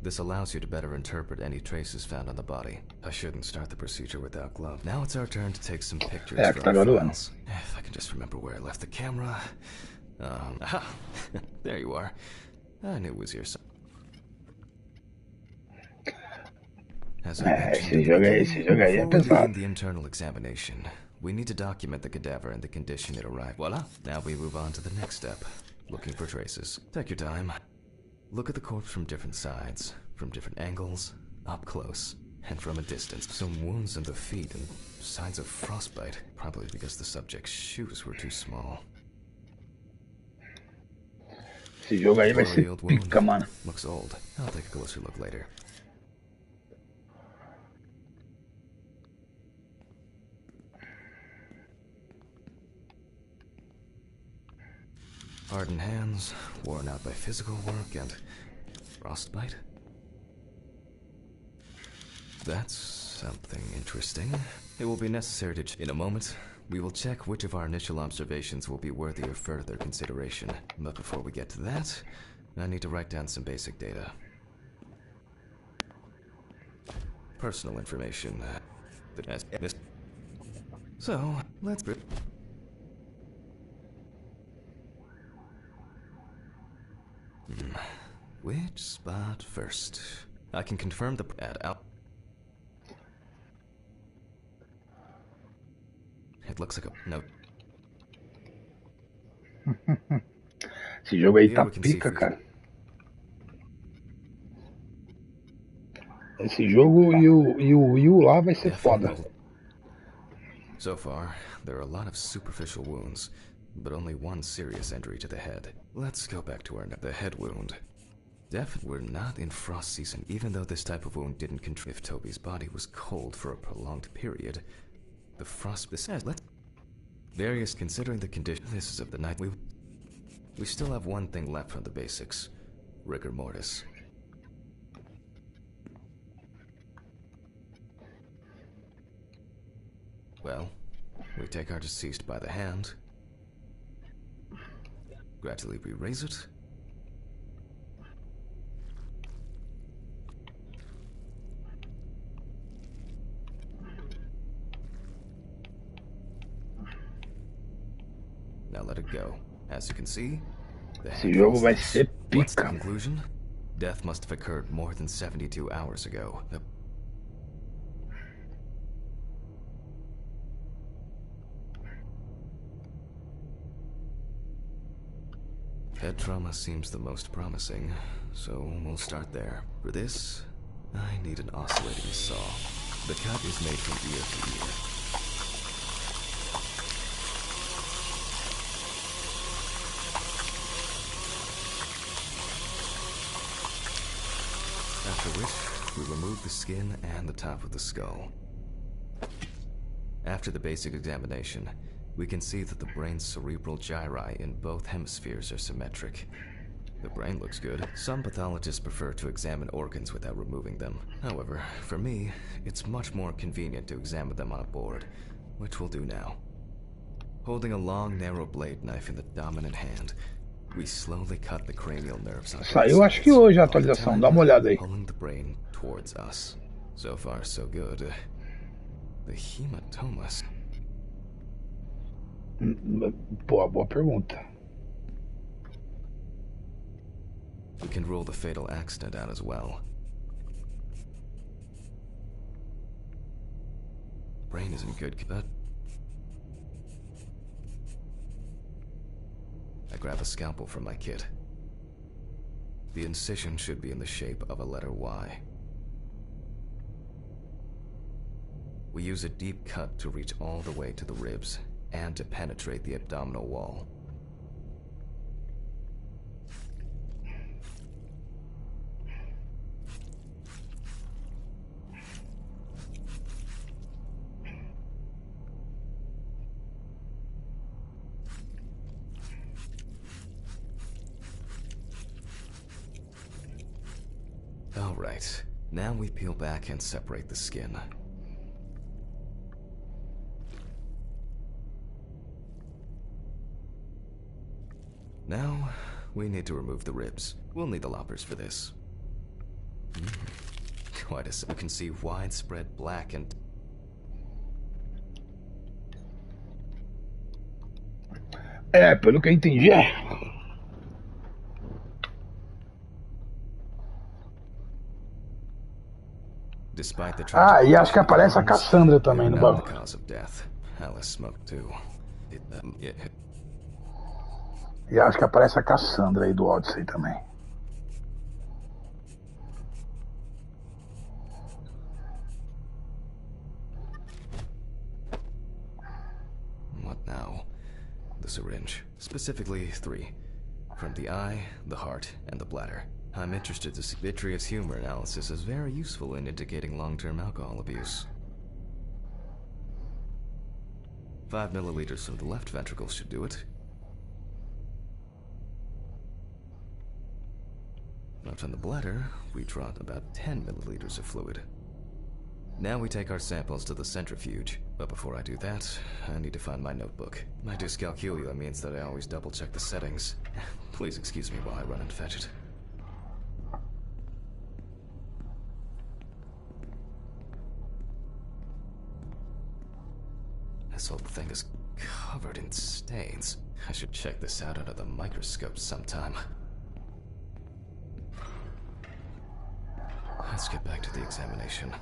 This allows you to better interpret any traces found on the body. I shouldn't start the procedure without gloves. Now it's our turn to take some pictures É, for tá our garoando. files. If I can just remember where I left the camera. Aha. There you are. I knew it was here. As I mentioned, Esse jogo aí é before we begin pesado. the internal examination, we need to document the cadaver and the condition it arrived. Voila! Now we move on to the next step, looking for traces. Take your time. Look at the corpse from different sides, from different angles, up close, and from a distance. Some wounds in the feet and signs of frostbite, probably because the subject's shoes were too small. Esse jogo aí vai ser Poorly old wound. pica, mano. Looks old. I'll take a closer look later. Hardened hands, worn out by physical work and frostbite. That's something interesting. It will be necessary to in a moment. We will check which of our initial observations will be worthy of further consideration. But before we get to that, I need to write down some basic data. Personal information. So, let's... Which spot first? I can confirm the ad out. It looks like a note. Esse jogo aí Here tá we can see pica, for- cara. Esse jogo e o Wii U lá vai ser foda. So far, there are a lot of superficial wounds, but only one serious injury to the head. Let's go back to the head wound. We're not in frost season, even though this type of wound didn't contribute. If Toby's body was cold for a prolonged period, the frost. Various considering the condition. This is of the night. We still have one thing left from the basics: rigor mortis. Well, we take our deceased by the hand, gradually we raise it. Now let it go. As you can see, the Esse head jogo falls vai loose. ser What's the pica. conclusion? Death must have occurred more than 72 hours ago. Head trauma seems the most promising, so we'll start there. For this, I need an oscillating saw. The cut is made from ear to ear. After which, we remove the skin and the top of the skull. After the basic examination, we can see that the brain's cerebral gyri in both hemispheres are symmetric. The brain looks good. Some pathologists prefer to examine organs without removing them. However, for me, it's much more convenient to examine them on a board, which we'll do now. Holding a long, narrow blade knife in the dominant hand, we slowly cut the cranial nerves on Saiu acho que hoje a atualização, dá uma olhada aí. pulling the brain towards us. So far, so good. The hematomas. Pô, boa pergunta. We can rule the fatal accident out as well. Brain is in good cut. I grab a scalpel from my kit. The incision should be in the shape of a letter Y. We use a deep cut to reach all the way to the ribs and to penetrate the abdominal wall. Alright, now we peel back and separate the skin. Now, we need to remove the ribs. We'll need the loppers for this. Quite as you can see widespread black and... Pelo que eu entendi, Despite the e acho que aparece a Cassandra também no bagulho. cause of death. Alice smoked too. E acho que aparece a Cassandra aí do Odyssey também. What now? The syringe. Specifically 3. From the eye, the heart, and the bladder. I'm interested to see vitreous humor analysis is very useful in indicating long-term alcohol abuse. 5 milliliters from the left ventricle should do it. Left on the bladder, we draw about 10 milliliters of fluid. Now we take our samples to the centrifuge, but before I do that, I need to find my notebook. My dyscalculia means that I always double-check the settings. Please excuse me while I run and fetch it. This whole thing is covered in stains. I should check this out under the microscope sometime. Let's get back to the examination.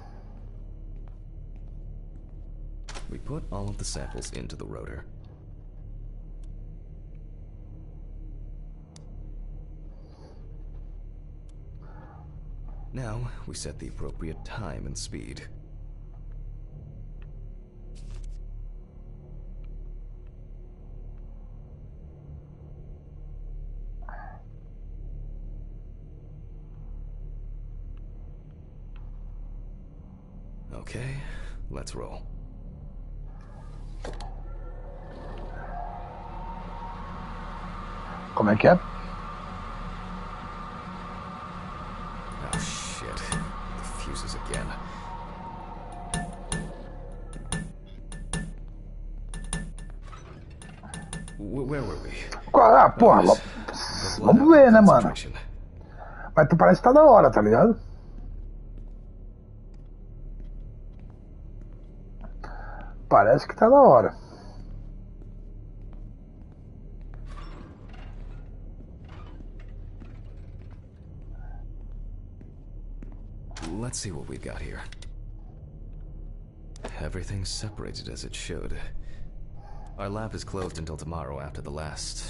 We put all of the samples into the rotor. Now, we set the appropriate time and speed. Okay, let's roll. Como é que é? Oh shit. The fuses again. Where were we? Porra, vamos ver, né, mano? Mas tu parece que tá da hora, tá ligado? Parece que tá da hora. Let's see what we've got here. Everything's separated as it should. Our lab is closed until tomorrow after the last,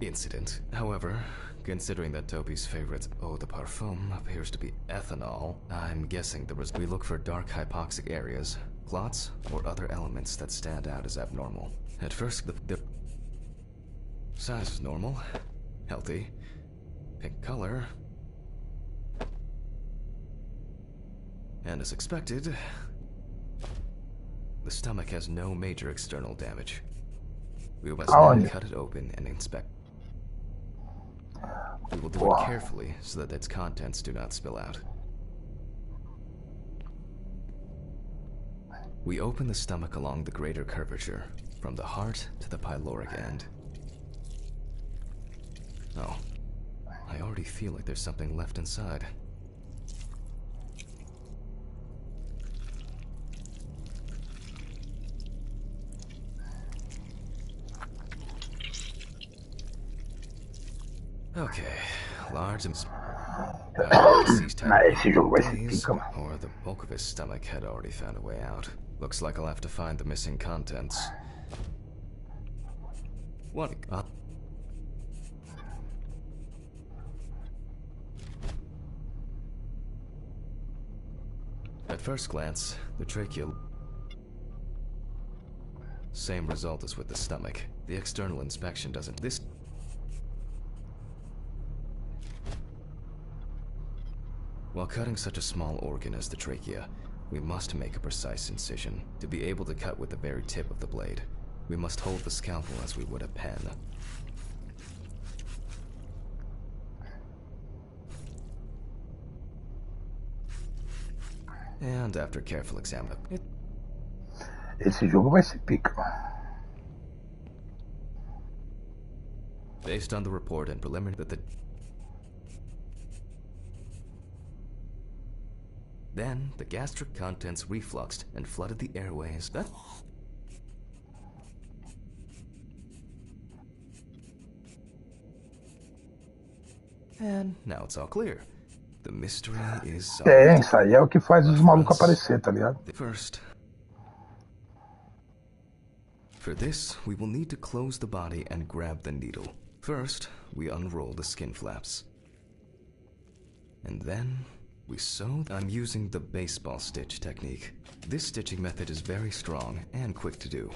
incident. However, considering that Toby's favorite eau de parfum appears to be ethanol, I'm guessing we look for dark hypoxic areas, clots, or other elements that stand out as abnormal. At first, the size is normal, healthy, pink color, and as expected, the stomach has no major external damage. We must now cut it open and inspect. We will do it carefully so that its contents do not spill out. We open the stomach along the greater curvature, from the heart to the pyloric end. Oh, I already feel like there's something left inside. Okay, large and esse jogo vai ser pica, mano. or the bulk of his stomach had already found a way out. Looks like I'll have to find the missing contents. What? At first glance, the trachea. Same result as with the stomach. The external inspection doesn't. While cutting such a small organ as the trachea, we must make a precise incision. To be able to cut with the very tip of the blade, we must hold the scalpel as we would a pen. And after careful examination, Esse jogo vai ser pica, mano. Based on the report and preliminary that Then, the gastric contents refluxed and flooded the airways. And now it's all clear. The mystery is solved. Isso aí é o que faz os malucos aparecer, tá ligado? First, for this, we will need to close the body and grab the needle. First, we unroll the skin flaps. And then, we sew. I'm using the baseball stitch technique. This stitching method is very strong and quick to do.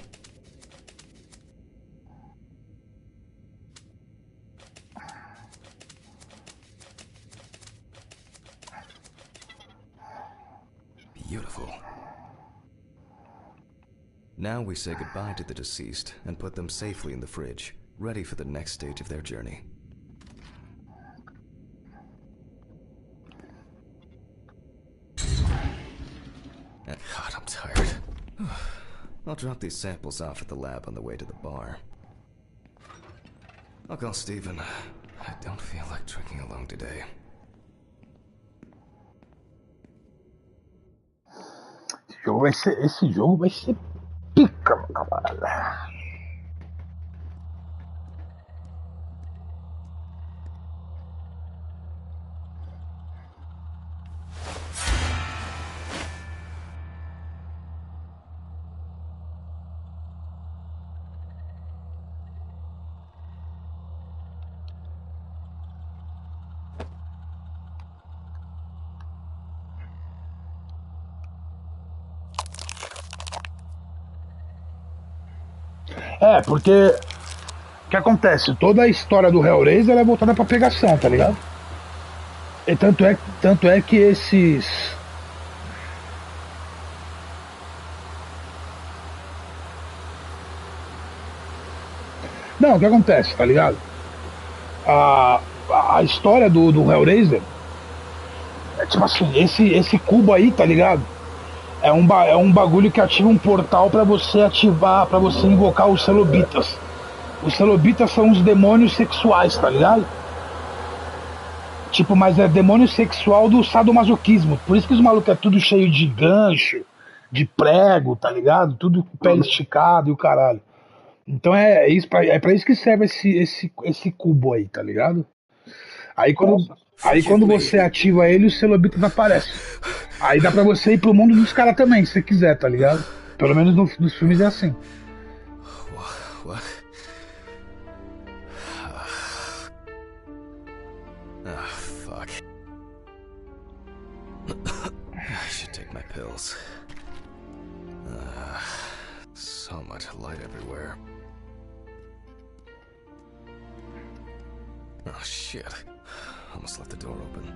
Beautiful. Now we say goodbye to the deceased and put them safely in the fridge, ready for the next stage of their journey. God, I'm tired. I'll drop these samples off at the lab on the way to the bar. I'll call Steven. I don't feel like trekking alone today. Esse jogo vai ser pica, meu camarada. É, porque o que acontece? Toda a história do Hellraiser é voltada pra pegação, tá ligado? E tanto é que esses... Não, o que acontece, tá ligado? A história do Hellraiser é tipo assim, esse cubo aí, tá ligado? É um bagulho que ativa um portal pra você ativar, pra você invocar os celobitas. Os celobitas são os demônios sexuais, tá ligado? Tipo, mas é demônio sexual do sadomasoquismo. Por isso que os malucos é tudo cheio de gancho, de prego, tá ligado? Tudo com pele esticado e o caralho. Então é pra isso que serve esse cubo aí, tá ligado? Aí quando você ativa ele, os celobitas aparecem. Aí dá pra você ir pro mundo dos caras também, se você quiser, tá ligado? Pelo menos nos filmes é assim. pills. So much light everywhere. Oh shit. Almost left the door open.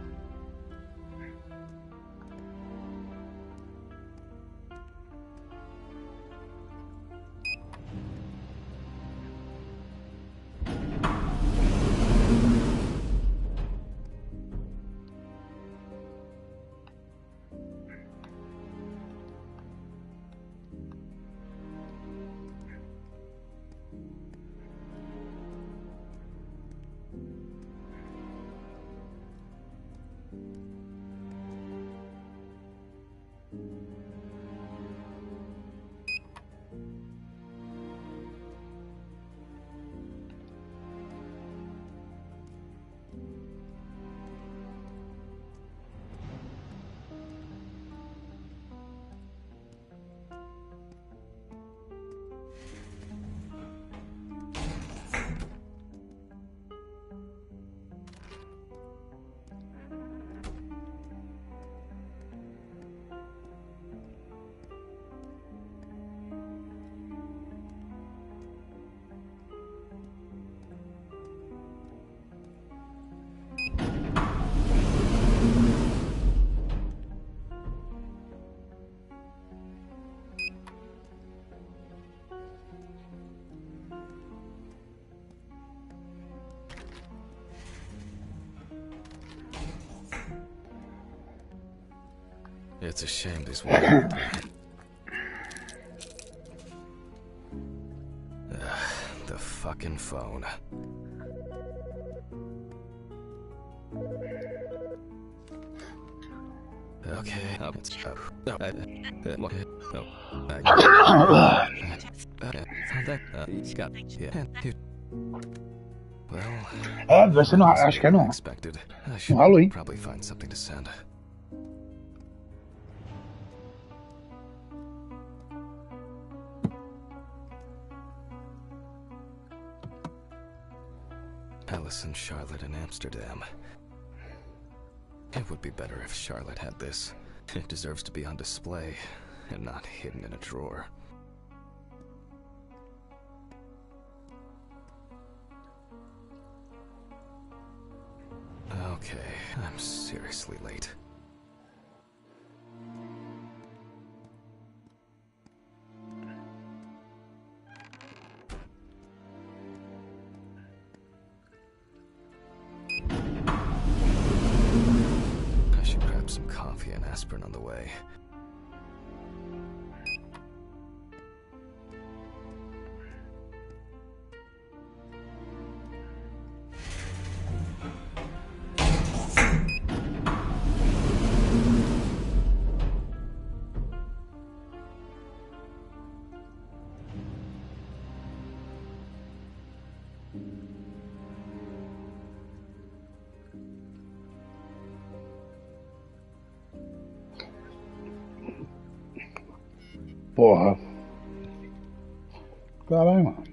It's a shame these won't. The fucking phone. Okay. É, vai ser no, acho que é no Halloween. Probably find something to send. Alice and Charlotte in Amsterdam. It would be better if Charlotte had this. It deserves to be on display and not hidden in a drawer. Okay, I'm seriously late. I should grab some coffee and aspirin on the way. Porra. Caralho, mano.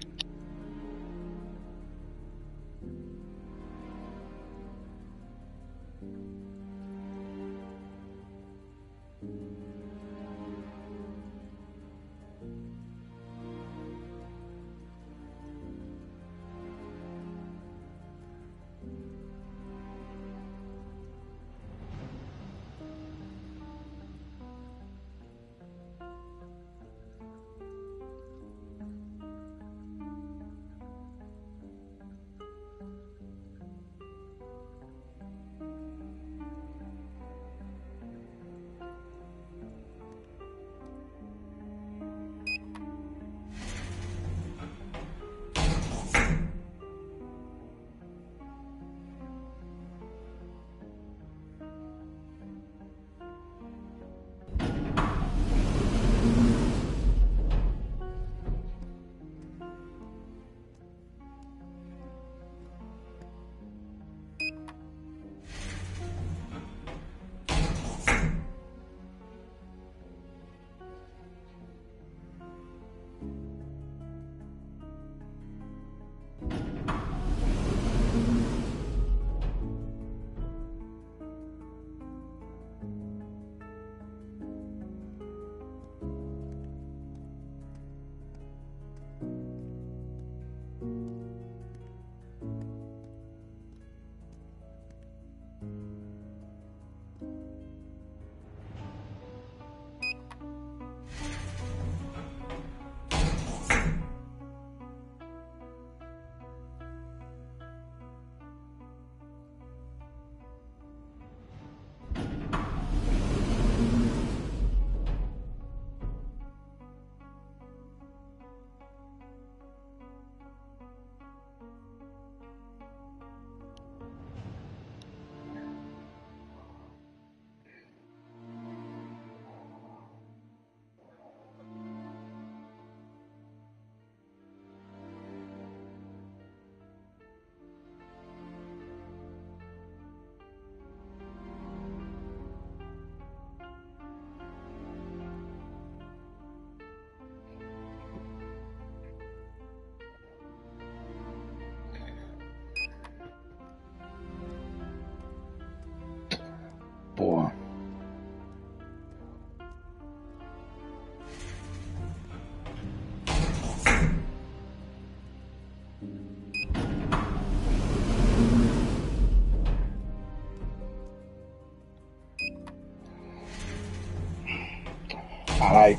Caralho.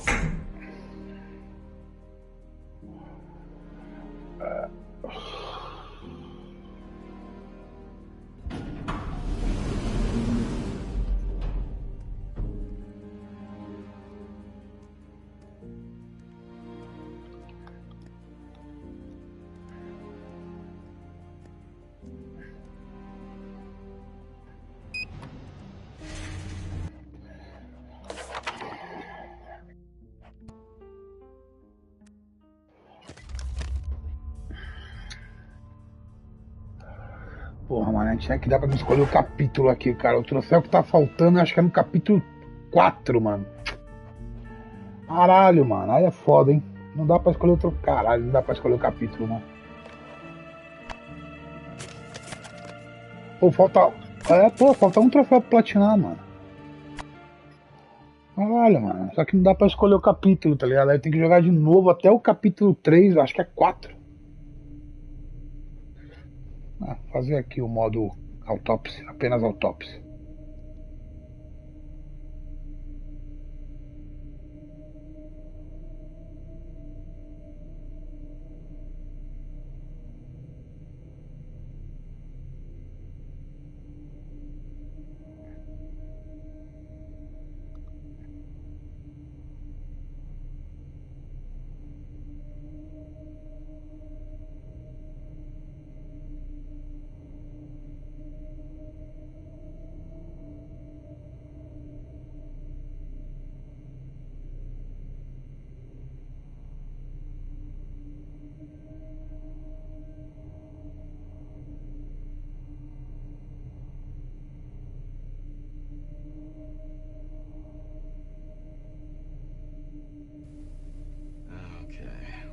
Porra, mano, tinha que dar pra me escolher o capítulo aqui, cara. O troféu que tá faltando, acho que é no capítulo 4, mano. Caralho, mano, aí é foda, hein? Não dá pra escolher outro. Caralho, não dá pra escolher o capítulo, mano. Pô, falta. Falta um troféu pra platinar, mano. Caralho, mano. Só que não dá pra escolher o capítulo, tá ligado? Aí tem que jogar de novo até o capítulo 3, acho que é 4. Fazer aqui o modo Autopsy, apenas Autopsy.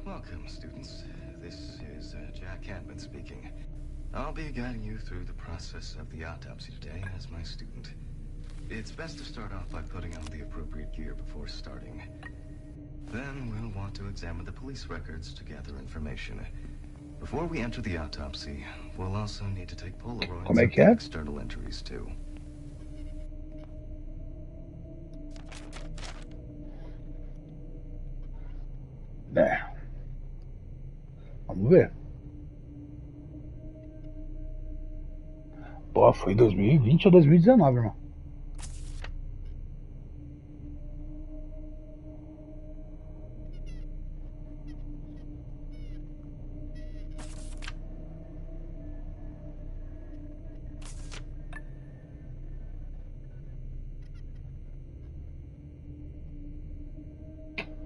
Welcome, students. This is Jack Cadman speaking. I'll be guiding you through the process of the autopsy today as my student. It's best to start off by putting on the appropriate gear before starting. Then we'll want to examine the police records to gather information. Before we enter the autopsy, we'll also need to take Polaroids of the external injuries too. Vamos ver. Pô, foi 2020 ou 2019, irmão.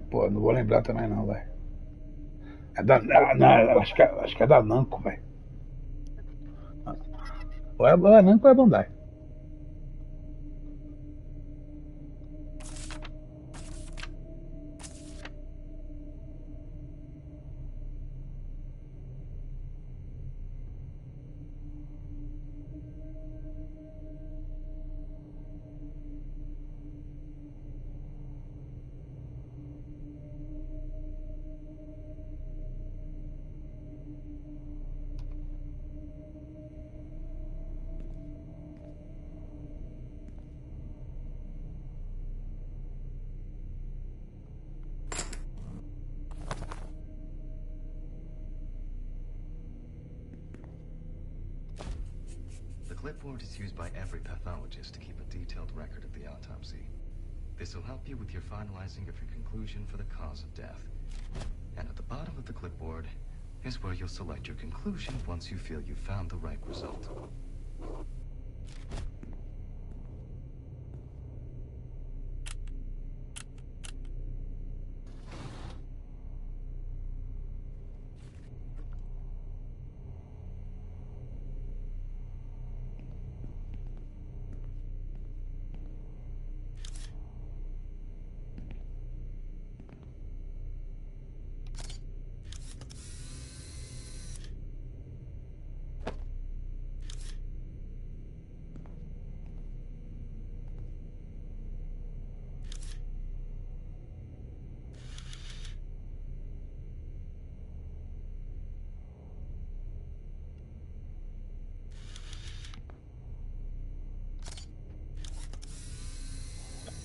Pô, não vou lembrar também não, velho. É da. Não, acho que é da Namco, velho. Ou é Namco ou é Bandai. The clipboard is used by every pathologist to keep a detailed record of the autopsy. This will help you with your finalizing of your conclusion for the cause of death. And at the bottom of the clipboard is where you'll select your conclusion once you feel you've found the right result.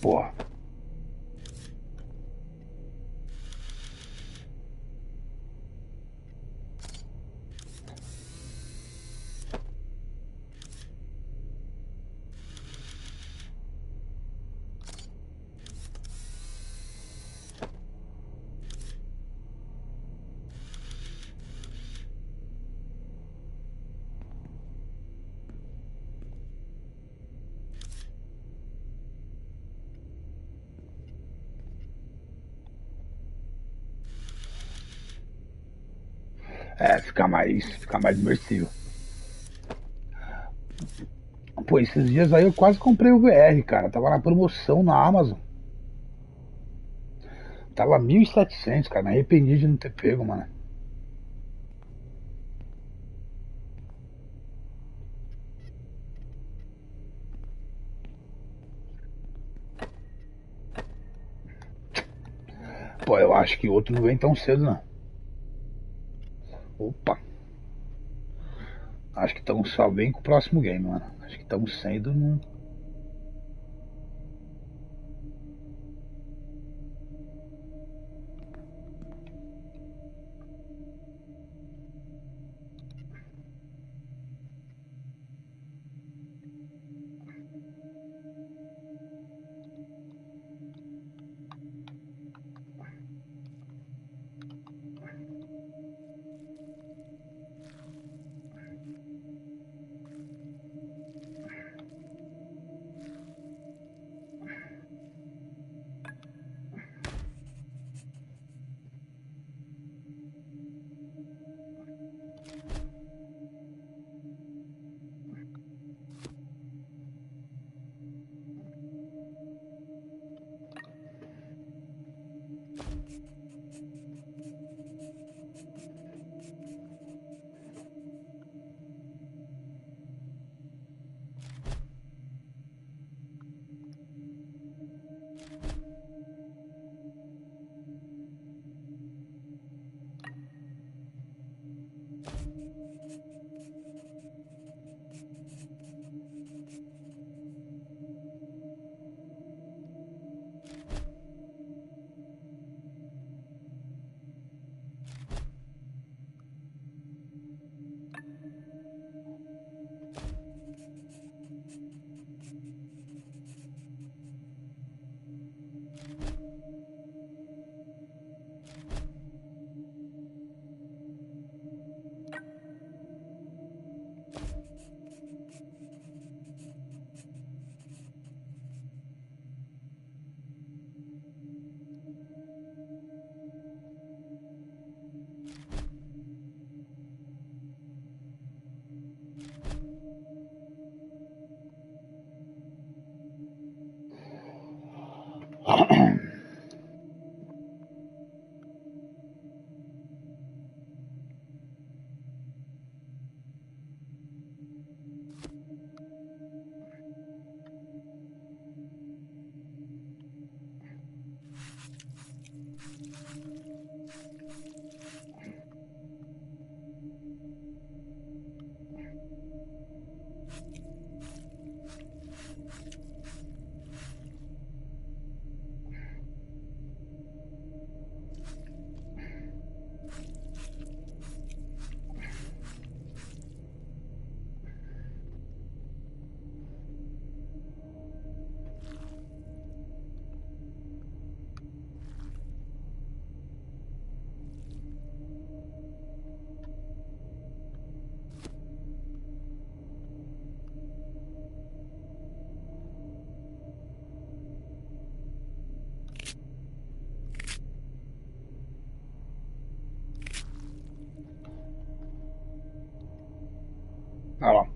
Porra. É, fica mais imersivo. Pô, esses dias aí eu quase comprei o VR, cara. Tava na promoção na Amazon. Tava 1.700, cara. Me arrependi de não ter pego, mano. Pô, eu acho que outro não vem tão cedo, não. Opa. Acho que estamos só bem com o próximo game, mano. Acho que estamos sendo num. Olha lá.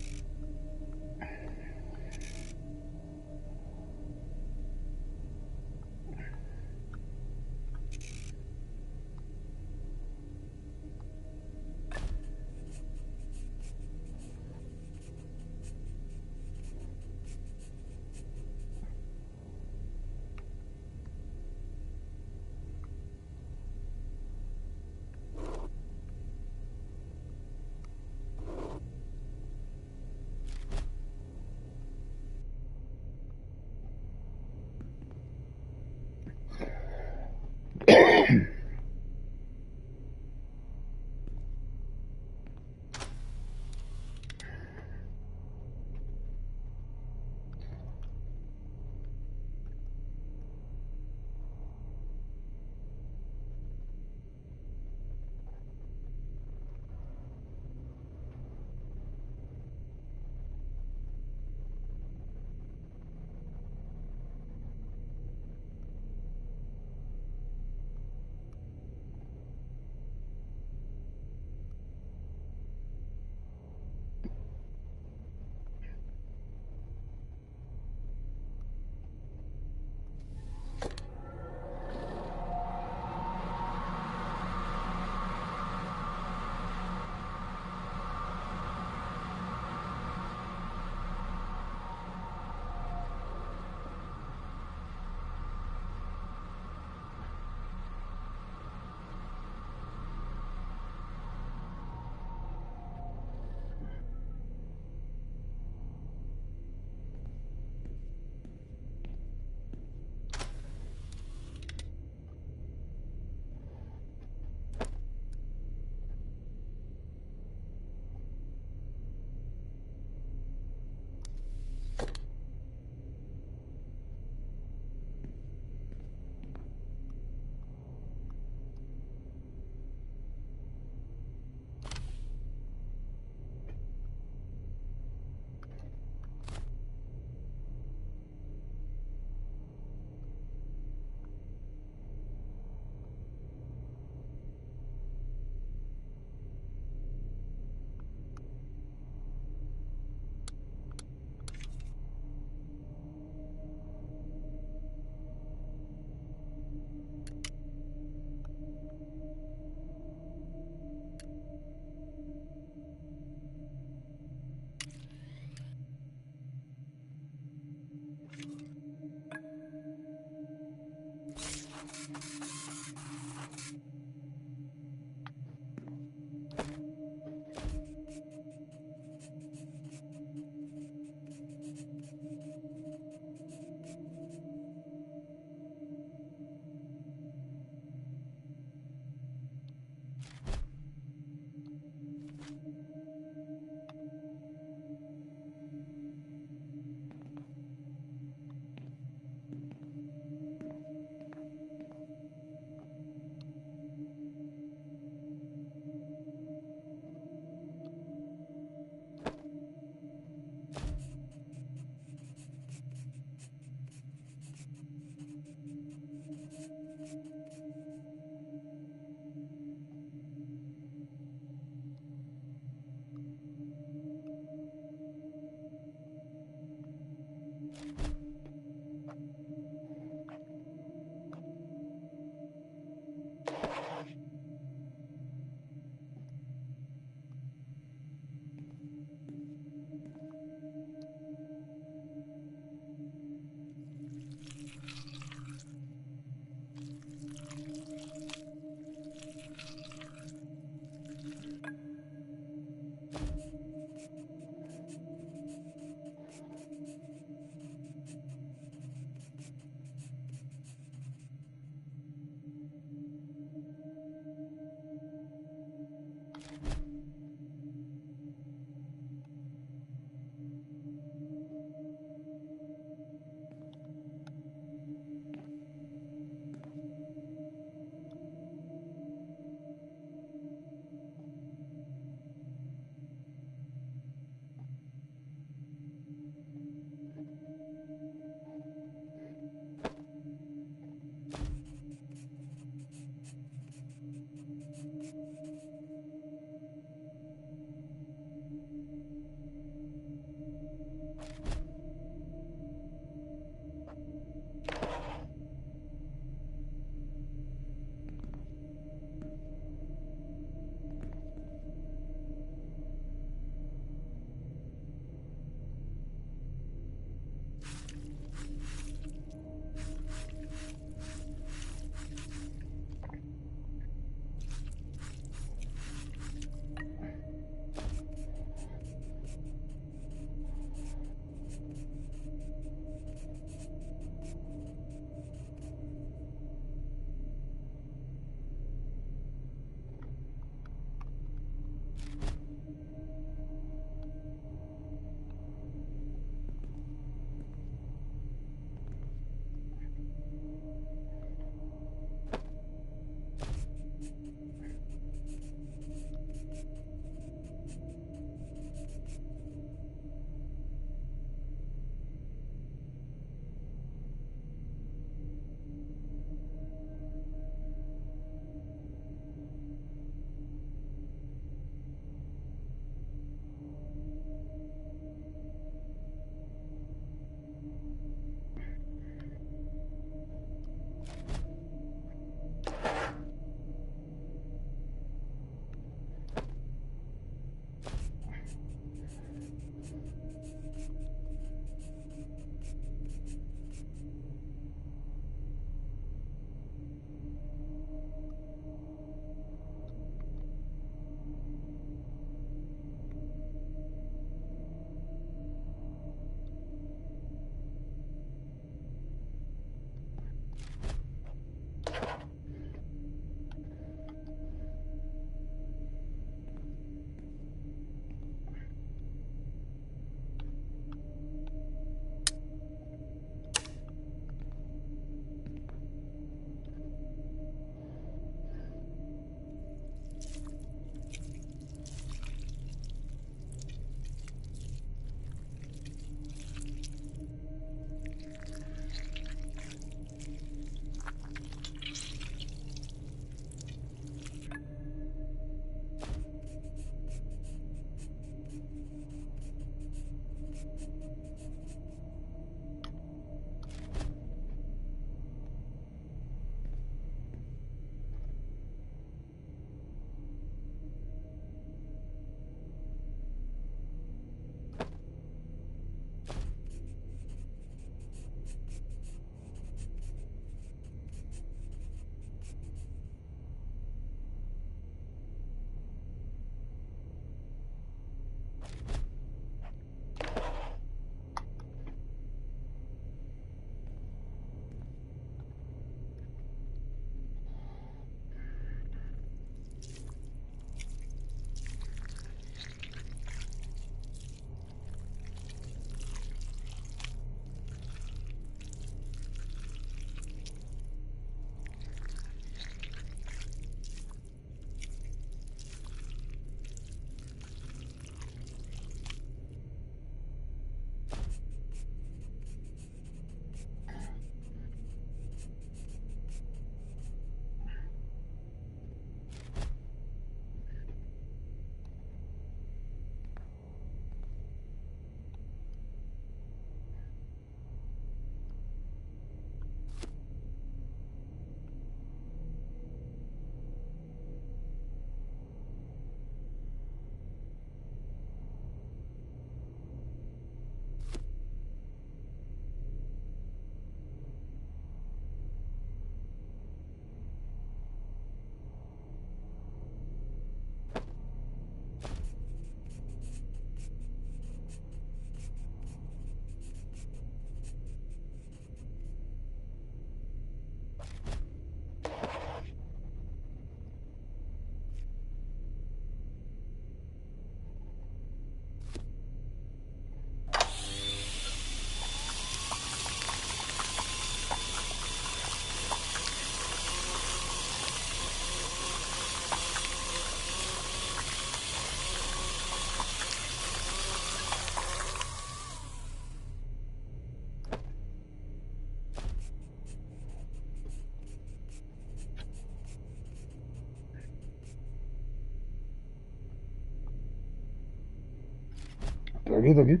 Tá aqui.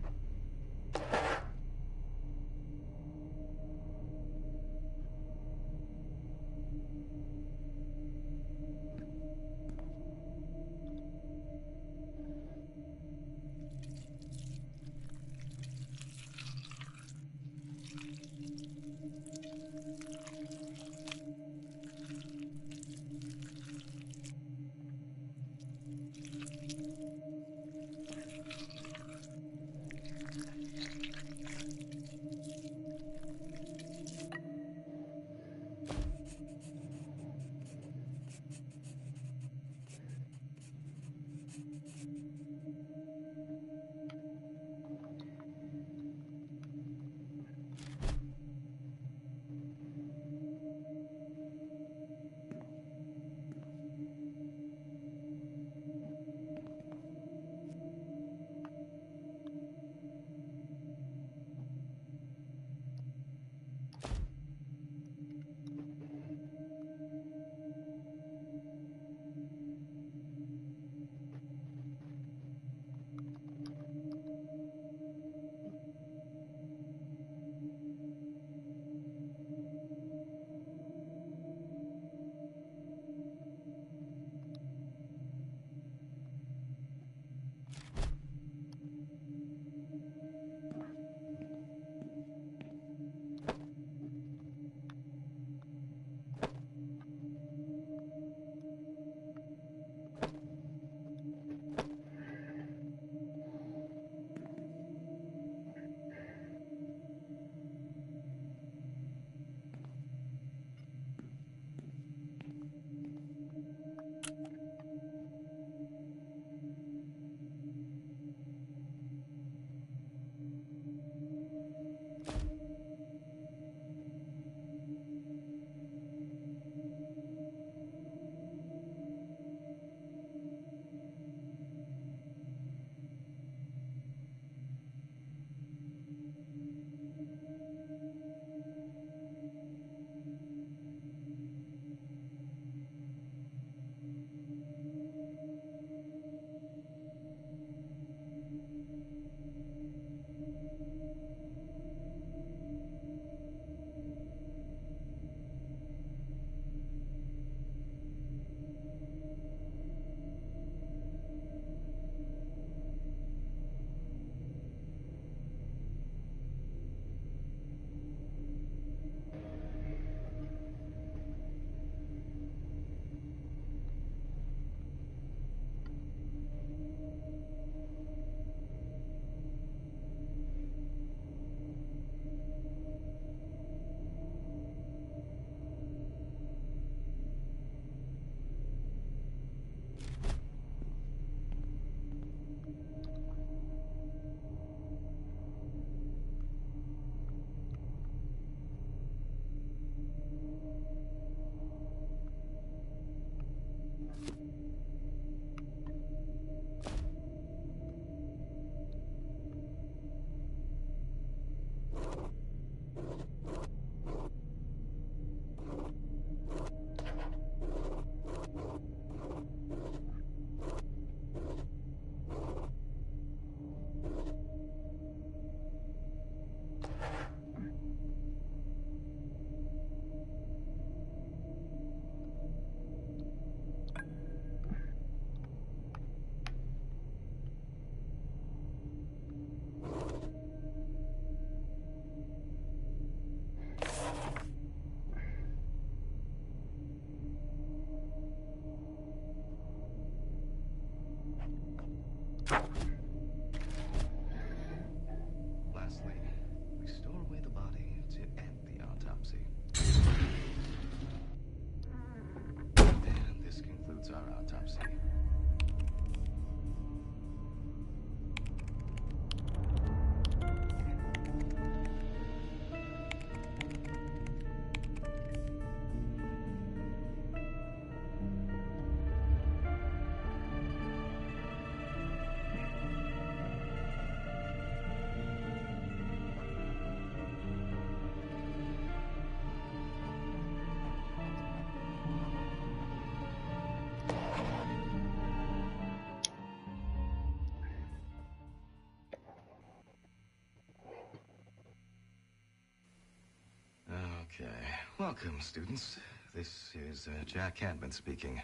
welcome, students. This is Jack Cadman speaking.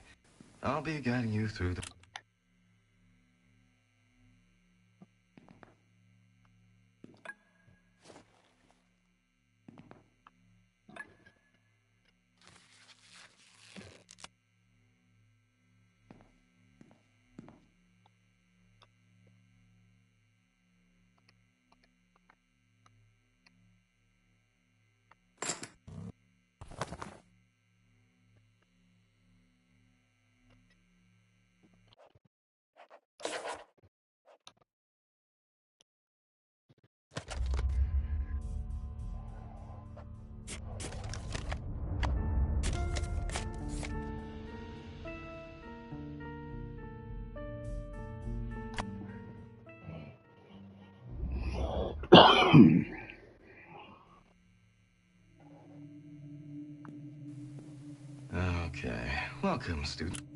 I'll be guiding you through the... Okay, welcome, student.